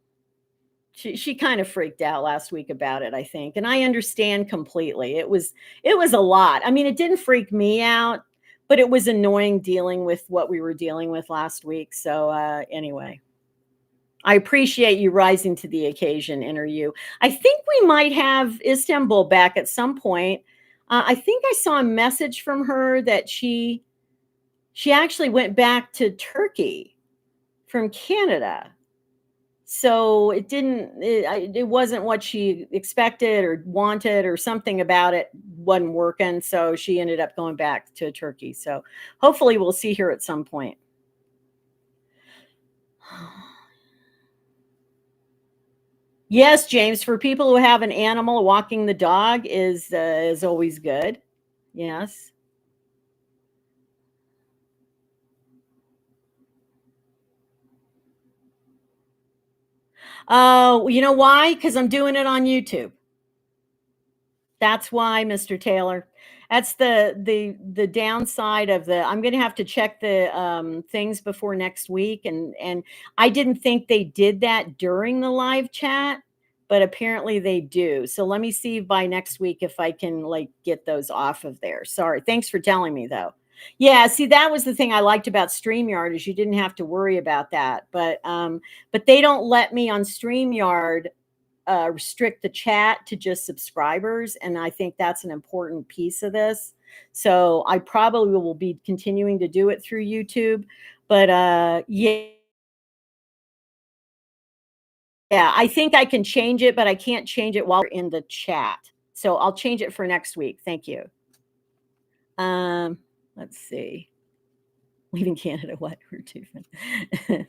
She kind of freaked out last week about it, I think, and I understand completely. It was a lot. I mean, it didn't freak me out, but it was annoying dealing with what we were dealing with last week. So anyway, I appreciate you rising to the occasion, Interview. I think we might have Istanbul back at some point. I think I saw a message from her that she actually went back to Turkey from Canada. So it wasn't what she expected or wanted, or something about it wasn't working. So she ended up going back to Turkey. So hopefully we'll see her at some point. Yes, James, for people who have an animal, walking the dog is always good. Yes. Oh, you know why? Because I'm doing it on YouTube. That's why, Mr. Taylor. That's the downside of the. I'm going to have to check the things before next week, and I didn't think they did that during the live chat, but apparently they do. So let me see by next week if I can like get those off of there. Sorry. Thanks for telling me though. Yeah, see, that was the thing I liked about StreamYard, is you didn't have to worry about that. But they don't let me on StreamYard restrict the chat to just subscribers, and I think that's an important piece of this. So I probably will be continuing to do it through YouTube, but yeah, I think I can change it, but I can't change it while we're in the chat. So I'll change it for next week. Thank you. Let's see. Leaving Canada, what? We're too fun.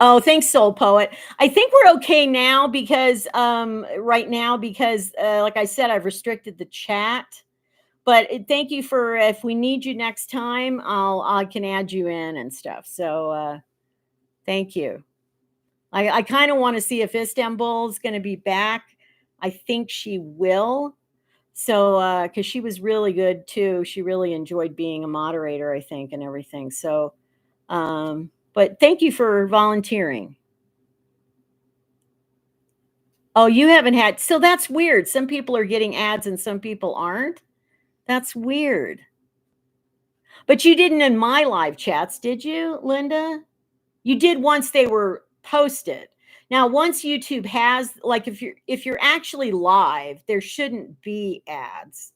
Oh, thanks, Soul Poet. I think we're okay now because right now, because like I said, I've restricted the chat. But thank you for, if we need you next time, I can add you in and stuff. So thank you. I kind of want to see if Istanbul's going to be back. I think she will. So because she was really good too. She really enjoyed being a moderator, I think, and everything. So but thank you for volunteering. Oh, you haven't had, so that's weird. Some people are getting ads and some people aren't. That's weird. But you didn't in my live chats, did you, Linda? You did once they were posted. Now, once YouTube has, like, if you're actually live, there shouldn't be ads.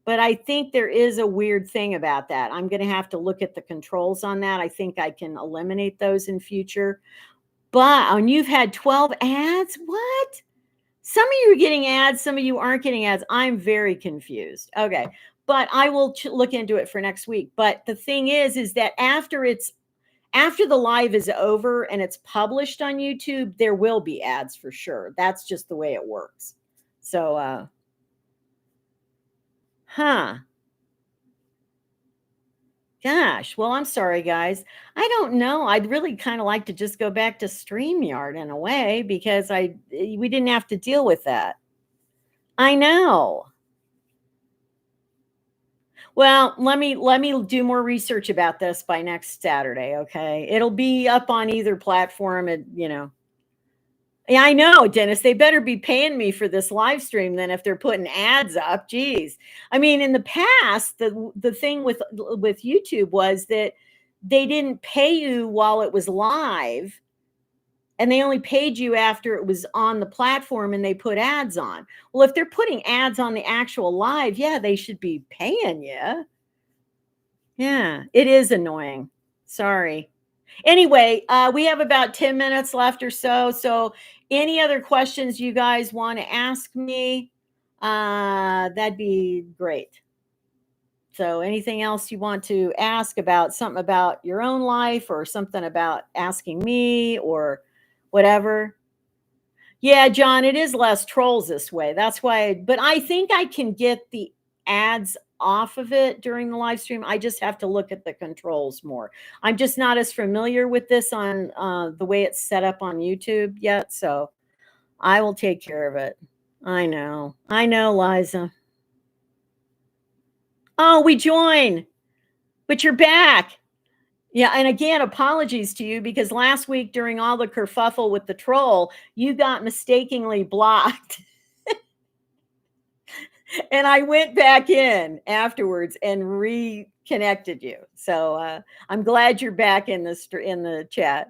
But I think there is a weird thing about that. I'm going to have to look at the controls on that. I think I can eliminate those in future. But when you've had 12 ads, what? Some of you are getting ads, some of you aren't getting ads. I'm very confused. Okay. But I will look into it for next week. But the thing is that after the live is over and it's published on YouTube, there will be ads for sure. That's just the way it works. So gosh, well, I'm sorry, guys. I don't know. I'd really kind of like to just go back to StreamYard in a way, because we didn't have to deal with that. I know. Well, let me do more research about this by next Saturday, okay? It'll be up on either platform, and. Yeah, I know, Dennis. They better be paying me for this live stream than if they're putting ads up. Geez. I mean, in the past, the thing with YouTube was that they didn't pay you while it was live, and they only paid you after it was on the platform and they put ads on. Well, if they're putting ads on the actual live, yeah, they should be paying you. Yeah, it is annoying. Sorry. Anyway, we have about 10 minutes left or so. So, any other questions you guys want to ask me? That'd be great. So anything else you want to ask about, something about your own life or something about asking me or whatever? Yeah, John, it is less trolls this way. That's why, but I think I can get the ads off of it during the live stream. I just have to look at the controls more. I'm just not as familiar with this on the way it's set up on YouTube yet. So I will take care of it. I know. I know, Liza. Oh, we join, but you're back. Yeah, and again, apologies to you because last week during all the kerfuffle with the troll, you got mistakenly blocked. And I went back in afterwards and reconnected you. So I'm glad you're back in the chat.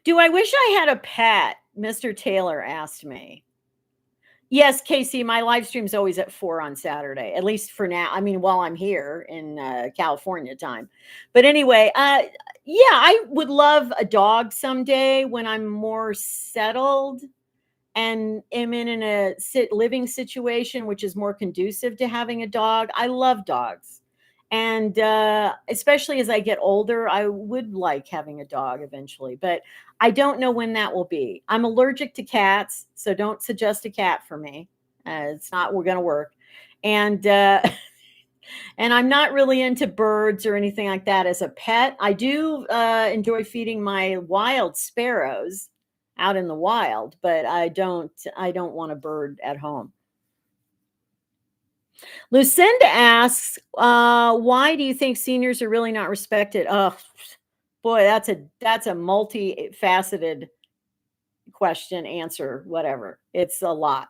Do I wish I had a pet? Mr. Taylor asked me. Yes, Casey, my live stream's always at 4 on Saturday, at least for now. I mean, while I'm here in California time. But anyway, yeah, I would love a dog someday when I'm more settled and am in a living situation which is more conducive to having a dog. I love dogs. And especially as I get older, I would like having a dog eventually, but I don't know when that will be. I'm allergic to cats, so don't suggest a cat for me. It's not we're going to work. And and I'm not really into birds or anything like that as a pet. I do enjoy feeding my wild sparrows out in the wild, but I don't want a bird at home. Lucinda asks, why do you think seniors are really not respected? Oh boy, that's a multifaceted question, answer, whatever. It's a lot.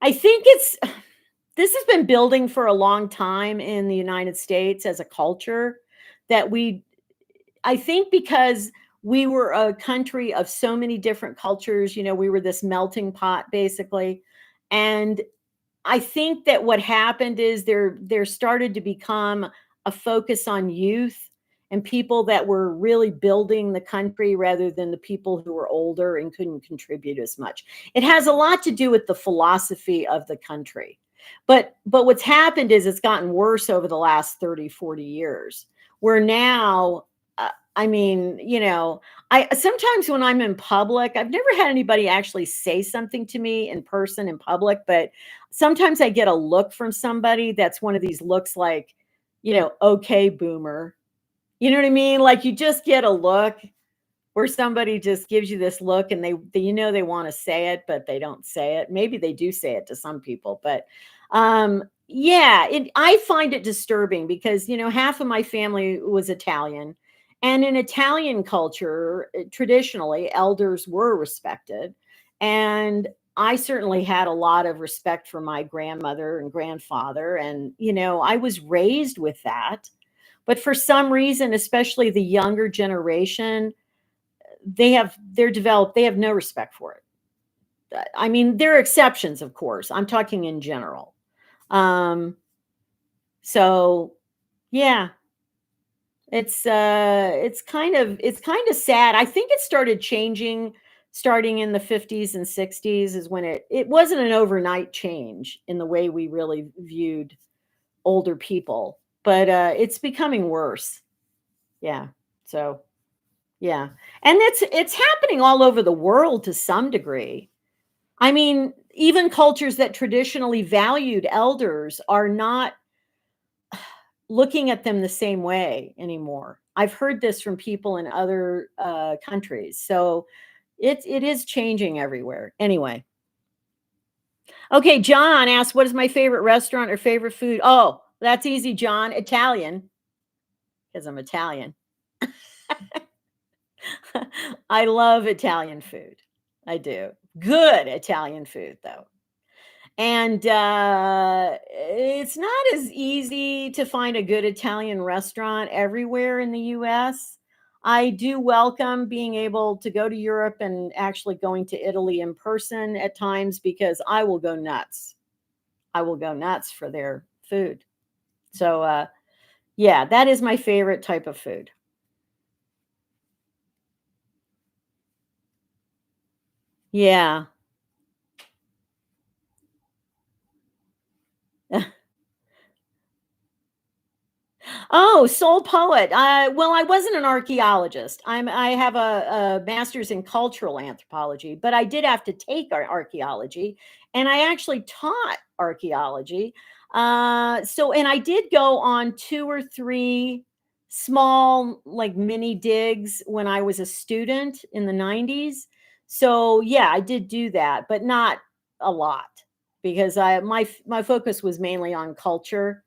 I think this has been building for a long time in the United States as a culture that I think because we were a country of so many different cultures, we were this melting pot basically. And I think that what happened is there started to become a focus on youth and people that were really building the country rather than the people who were older and couldn't contribute as much. It has a lot to do with the philosophy of the country. But what's happened is it's gotten worse over the last 30, 40 years, where now I mean, I sometimes when I'm in public, I've never had anybody actually say something to me in person in public, but sometimes I get a look from somebody that's one of these looks like, okay, boomer. You know what I mean? Like you just get a look where somebody just gives you this look and they want to say it, but they don't say it. Maybe they do say it to some people, but yeah, I find it disturbing because, half of my family was Italian. And in Italian culture, traditionally, elders were respected. And I certainly had a lot of respect for my grandmother and grandfather. And, I was raised with that. But for some reason, especially the younger generation, they have no respect for it. I mean, there are exceptions, of course. I'm talking in general. So yeah, it's kind of sad. I think it started changing starting in the 50s and 60s is when it wasn't an overnight change in the way we really viewed older people, but it's becoming worse. Yeah. So yeah. And it's happening all over the world to some degree. I mean, even cultures that traditionally valued elders are not looking at them the same way anymore. I've heard this from people in other countries. So it is changing everywhere. Anyway. Okay, John asked, what is my favorite restaurant or favorite food? Oh, that's easy, John. Italian, because I'm Italian. I love Italian food. I do. Good Italian food, though. And it's not as easy to find a good Italian restaurant everywhere in the US. I do welcome being able to go to Europe and actually going to Italy in person at times because I will go nuts. I will go nuts for their food. So, yeah, that is my favorite type of food. Yeah. Oh, soul poet. Well, I wasn't an archaeologist. I have a master's in cultural anthropology, but I did have to take archaeology, and I actually taught archaeology. And I did go on two or three small, like mini digs when I was a student in the 90s. So yeah, I did do that, but not a lot because my focus was mainly on culture.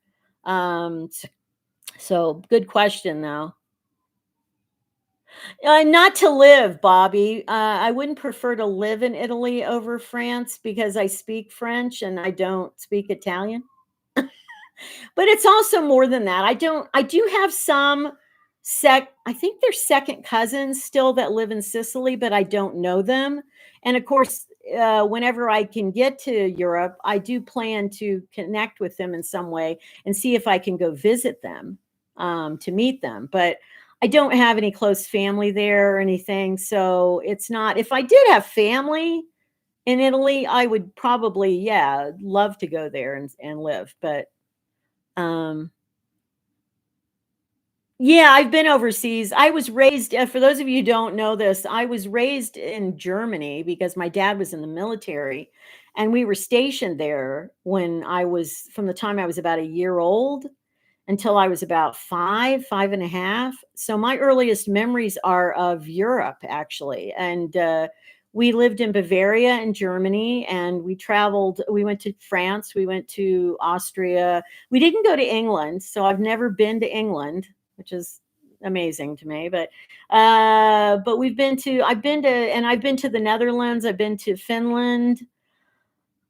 So good question, though. Not to live, Bobby. I wouldn't prefer to live in Italy over France because I speak French and I don't speak Italian. But it's also more than that. I do have some I think they're second cousins still that live in Sicily, but I don't know them. And of course, whenever I can get to Europe, I do plan to connect with them in some way and see if I can go visit them, to meet them. But I don't have any close family there or anything. So it's not, if I did have family in Italy, I would probably, yeah, love to go there and live. But um, yeah, I've been overseas. I was raised, for those of you who don't know this, I was raised in Germany because my dad was in the military and we were stationed there when from the time I was about a year old until I was about five and a half. So my earliest memories are of Europe, actually. And we lived in Bavaria in Germany, and we traveled. We went to France, we went to Austria. We didn't go to England, so I've never been to England, which is amazing to me. But I've been to the Netherlands. I've been to Finland.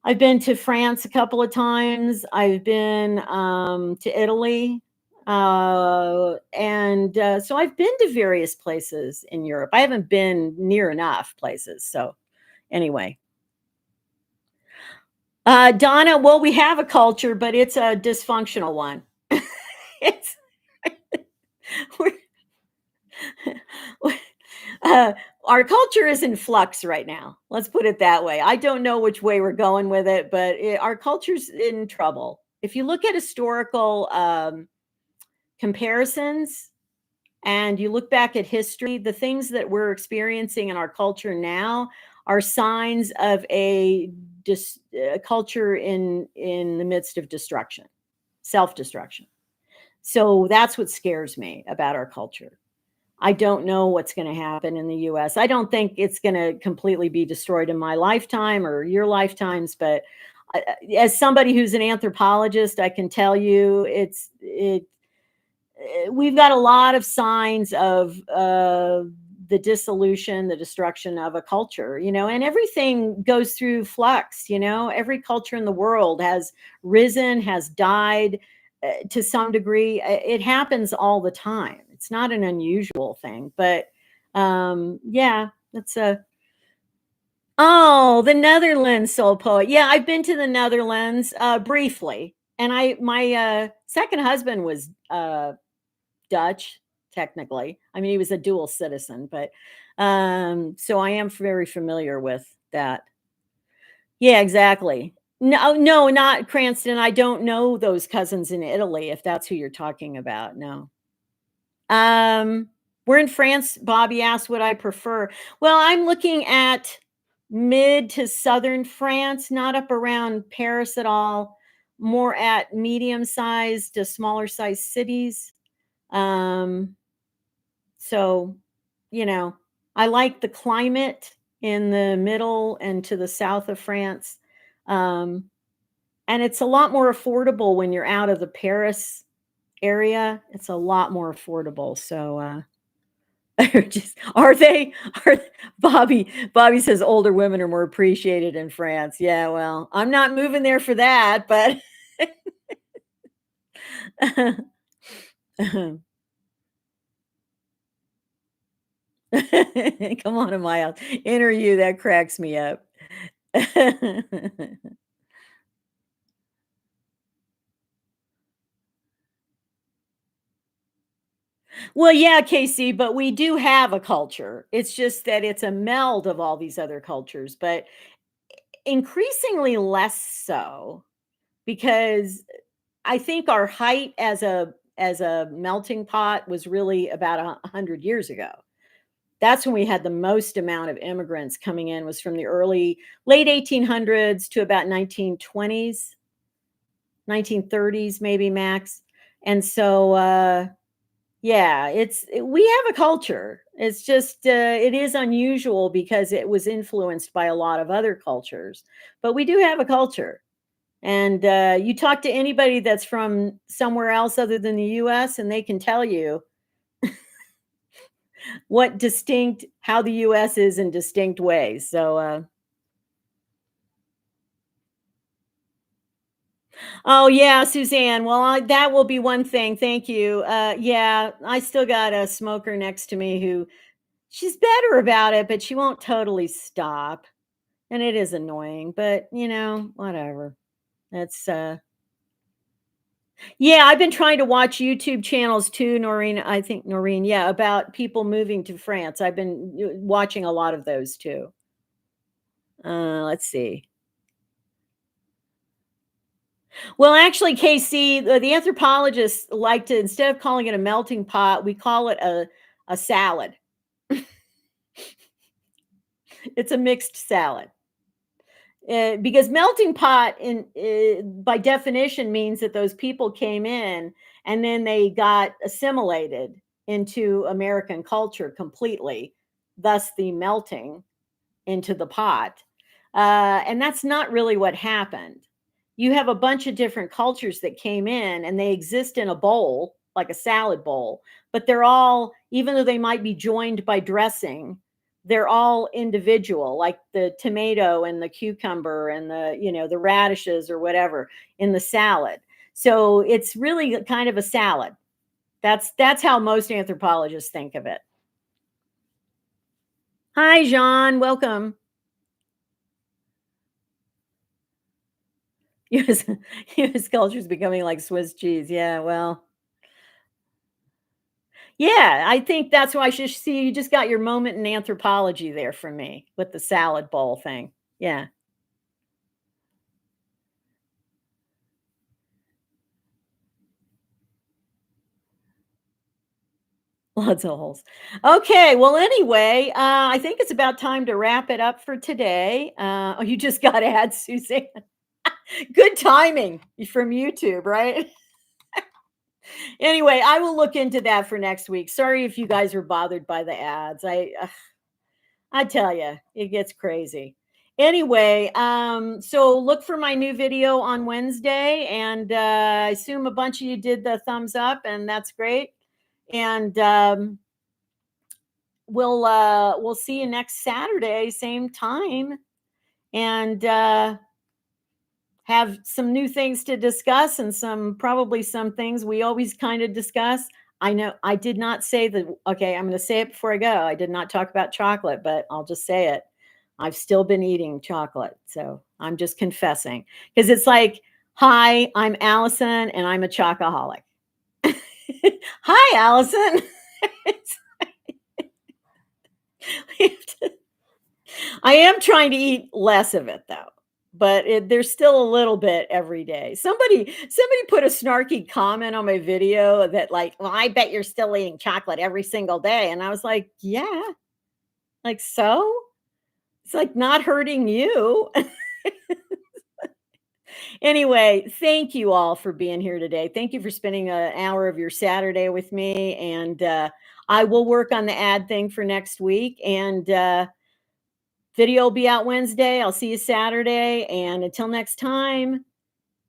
I've been to France a couple of times. I've been to Italy. So I've been to various places in Europe. I haven't been near enough places. So anyway, Donna, well, we have a culture, but it's a dysfunctional one. it's we're, uh, our culture is in flux right now. Let's put it that way. I don't know which way we're going with it, but our culture's in trouble. If you look at historical comparisons and you look back at history, the things that we're experiencing in our culture now are signs of a culture in the midst of destruction, self-destruction. So that's what scares me about our culture. I don't know what's going to happen in the US. I don't think it's going to completely be destroyed in my lifetime or your lifetimes, but as somebody who's an anthropologist, I can tell you we've got a lot of signs of the dissolution, the destruction of a culture, and everything goes through flux. Every culture in the world has risen, has died to some degree. It happens all the time. It's not an unusual thing, but yeah, that's a. Oh, the Netherlands soul poet. Yeah, I've been to the Netherlands briefly, and my second husband was Dutch, technically. I mean, he was a dual citizen, but so I am very familiar with that. Yeah, exactly. No, no, not Cranston. I don't know those cousins in Italy, if that's who you're talking about. No. Um, we're in France. Bobby asked what I prefer. Well, I'm looking at mid to southern France, not up around Paris at all, more at medium sized to smaller sized cities. Um, So, you know, I like the climate in the middle and to the south of France. Um, and it's a lot more affordable when you're out of the Paris area. It's a lot more affordable. So, are they? Are Bobby says older women are more appreciated in France. Yeah, well, I'm not moving there for that, but come on to my house. Enter you. That cracks me up. Well, yeah, Casey, but we do have a culture. It's just that it's a meld of all these other cultures, but increasingly less so because I think our height as as a melting pot was really about 100 years ago. That's when we had the most amount of immigrants coming in, was from the late 1800s to about 1920s, 1930s, maybe max. And so, yeah, we have a culture. It's just, it is unusual because it was influenced by a lot of other cultures, but we do have a culture. And you talk to anybody that's from somewhere else other than the US, and they can tell you how the US is in distinct ways. So, oh yeah, Suzanne. Well, that will be one thing. Thank you. Yeah, I still got a smoker next to me who she's better about it, but she won't totally stop. And it is annoying, but whatever. That's Yeah, I've been trying to watch YouTube channels too, Noreen. I think Noreen, yeah, about people moving to France. I've been watching a lot of those too. Let's see. Well, actually, KC, the anthropologists like to, instead of calling it a melting pot, we call it a salad. It's a mixed salad. Because melting pot by definition means that those people came in and then they got assimilated into American culture completely, thus the melting into the pot. And that's not really what happened. You have a bunch of different cultures that came in and they exist in a bowl, like a salad bowl, but they're all, even though they might be joined by dressing, they're all individual, like the tomato and the cucumber and the radishes or whatever in the salad. So it's really kind of a salad. That's how most anthropologists think of it. Hi, Jean. Welcome. US, US culture is becoming like Swiss cheese. Yeah, well, yeah, I think that's why you just got your moment in anthropology there from me with the salad bowl thing. Yeah, lots of holes. Okay, well, anyway, I think it's about time to wrap it up for today. Oh, you just got to add Suzanne. Good timing from YouTube, right? Anyway, I will look into that for next week. Sorry if you guys were bothered by the ads. I tell you, it gets crazy. Anyway, so look for my new video on Wednesday, and I assume a bunch of you did the thumbs up, and that's great. And we'll see you next Saturday, same time, and have some new things to discuss, and probably some things we always kind of discuss. I know I did not say that. Okay, I'm going to say it before I go. I did not talk about chocolate, but I'll just say it. I've still been eating chocolate. So I'm just confessing, because it's like, hi, I'm Allison and I'm a chocoholic. Hi, Allison. I am trying to eat less of it though, but there's still a little bit every day. Somebody put a snarky comment on my video that, like, well, I bet you're still eating chocolate every single day. And I was like, yeah, like, so it's like not hurting you. Anyway, thank you all for being here today. Thank you for spending an hour of your Saturday with me. And I will work on the ad thing for next week. And video will be out Wednesday. I'll see you Saturday. And until next time,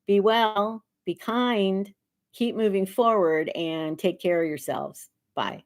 be well, be kind, keep moving forward, and take care of yourselves. Bye.